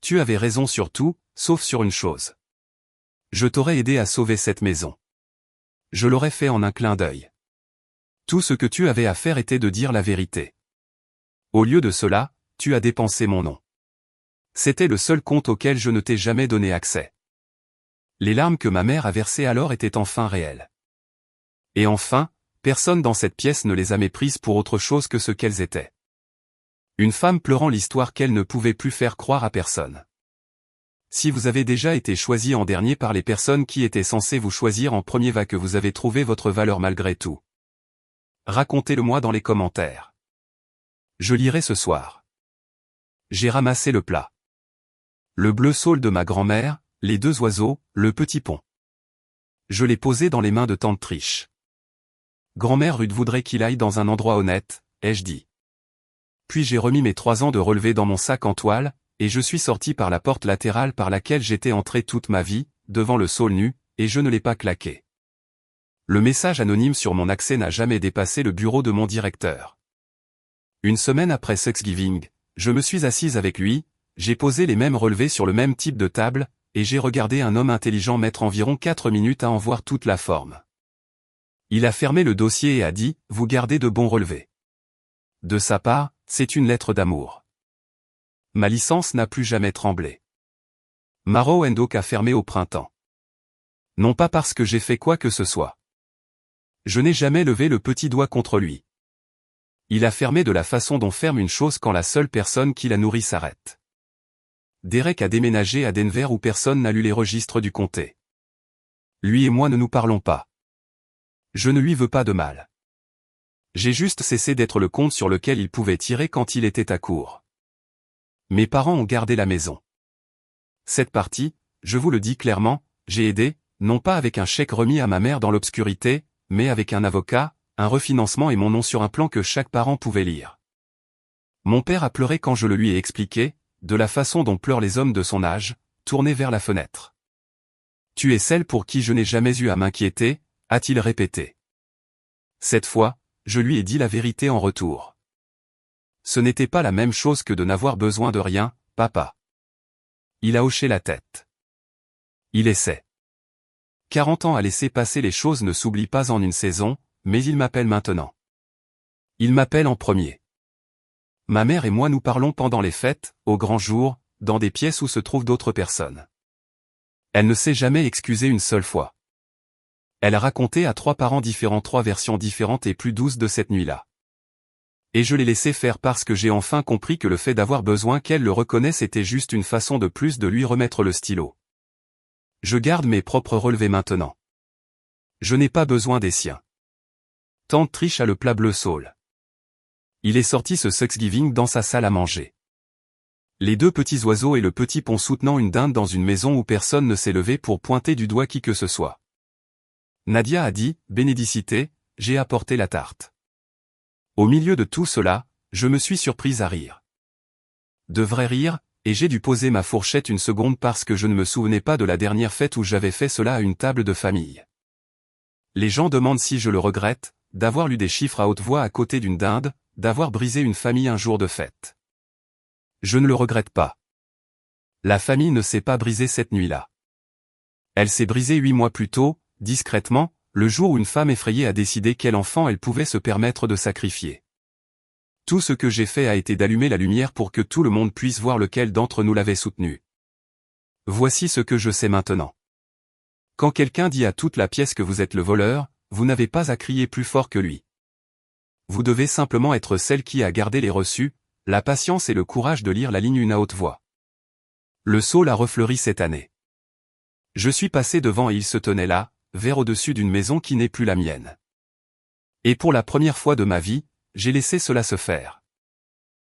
Tu avais raison sur tout, sauf sur une chose. Je t'aurais aidé à sauver cette maison. Je l'aurais fait en un clin d'œil. Tout ce que tu avais à faire était de dire la vérité. Au lieu de cela, tu as dépensé mon nom. C'était le seul compte auquel je ne t'ai jamais donné accès. Les larmes que ma mère a versées alors étaient enfin réelles. Et enfin, personne dans cette pièce ne les a méprises pour autre chose que ce qu'elles étaient. Une femme pleurant l'histoire qu'elle ne pouvait plus faire croire à personne. Si vous avez déjà été choisi en dernier par les personnes qui étaient censées vous choisir en premier, va que vous avez trouvé votre valeur malgré tout. racontez-le-moi dans les commentaires. Je lirai ce soir. J'ai ramassé le plat. Le bleu saule de ma grand-mère, les 2 oiseaux, le petit pont. Je l'ai posé dans les mains de tante Triche. Grand-mère Rude voudrait qu'il aille dans un endroit honnête, ai-je dit. Puis j'ai remis mes 3 ans de relevé dans mon sac en toile, et je suis sorti par la porte latérale par laquelle j'étais entré toute ma vie, devant le saule nu, et je ne l'ai pas claqué. Le message anonyme sur mon accès n'a jamais dépassé le bureau de mon directeur. Une semaine après Thanksgiving, je me suis assise avec lui, j'ai posé les mêmes relevés sur le même type de table, et j'ai regardé un homme intelligent mettre environ 4 minutes à en voir toute la forme. Il a fermé le dossier et a dit « Vous gardez de bons relevés ». De sa part, c'est une lettre d'amour. Ma licence n'a plus jamais tremblé. Maro Endok a fermé au printemps. Non pas parce que j'ai fait quoi que ce soit. Je n'ai jamais levé le petit doigt contre lui. Il a fermé de la façon dont ferme une chose quand la seule personne qui la nourrit s'arrête. Derek a déménagé à Denver où personne n'a lu les registres du comté. Lui et moi ne nous parlons pas. Je ne lui veux pas de mal. J'ai juste cessé d'être le compte sur lequel il pouvait tirer quand il était à court. Mes parents ont gardé la maison. Cette partie, je vous le dis clairement, j'ai aidé, non pas avec un chèque remis à ma mère dans l'obscurité, mais avec un avocat, un refinancement et mon nom sur un plan que chaque parent pouvait lire. Mon père a pleuré quand je le lui ai expliqué, de la façon dont pleurent les hommes de son âge, tournés vers la fenêtre. Tu es celle pour qui je n'ai jamais eu à m'inquiéter, a-t-il répété. Cette fois, je lui ai dit la vérité en retour. Ce n'était pas la même chose que de n'avoir besoin de rien, papa. Il a hoché la tête. Il essaie. 40 ans à laisser passer les choses ne s'oublient pas en une saison, mais il m'appelle maintenant. Il m'appelle en premier. Ma mère et moi nous parlons pendant les fêtes, au grand jour, dans des pièces où se trouvent d'autres personnes. Elle ne s'est jamais excusée une seule fois. Elle a raconté à 3 parents différents 3 versions différentes et plus douces de cette nuit-là. Et je l'ai laissé faire parce que j'ai enfin compris que le fait d'avoir besoin qu'elle le reconnaisse était juste une façon de plus de lui remettre le stylo. Je garde mes propres relevés maintenant. Je n'ai pas besoin des siens. Tante Triche a le plat bleu saule. Il est sorti ce Thanksgiving dans sa salle à manger. Les 2 petits oiseaux et le petit pont soutenant une dinde dans une maison où personne ne s'est levé pour pointer du doigt qui que ce soit. Nadia a dit, bénédicité, j'ai apporté la tarte. Au milieu de tout cela, je me suis surprise à rire. De vrai rire, et j'ai dû poser ma fourchette une seconde parce que je ne me souvenais pas de la dernière fête où j'avais fait cela à une table de famille. Les gens demandent si je le regrette, d'avoir lu des chiffres à haute voix à côté d'une dinde, d'avoir brisé une famille un jour de fête. Je ne le regrette pas. La famille ne s'est pas brisée cette nuit-là. Elle s'est brisée 8 mois plus tôt, discrètement, le jour où une femme effrayée a décidé quel enfant elle pouvait se permettre de sacrifier. Tout ce que j'ai fait a été d'allumer la lumière pour que tout le monde puisse voir lequel d'entre nous l'avait soutenu. Voici ce que je sais maintenant. Quand quelqu'un dit à toute la pièce que vous êtes le voleur, vous n'avez pas à crier plus fort que lui. Vous devez simplement être celle qui a gardé les reçus, la patience et le courage de lire la ligne une à haute voix. Le saule a refleuri cette année. Je suis passé devant et il se tenait là, vert au-dessus d'une maison qui n'est plus la mienne. Et pour la première fois de ma vie, j'ai laissé cela se faire.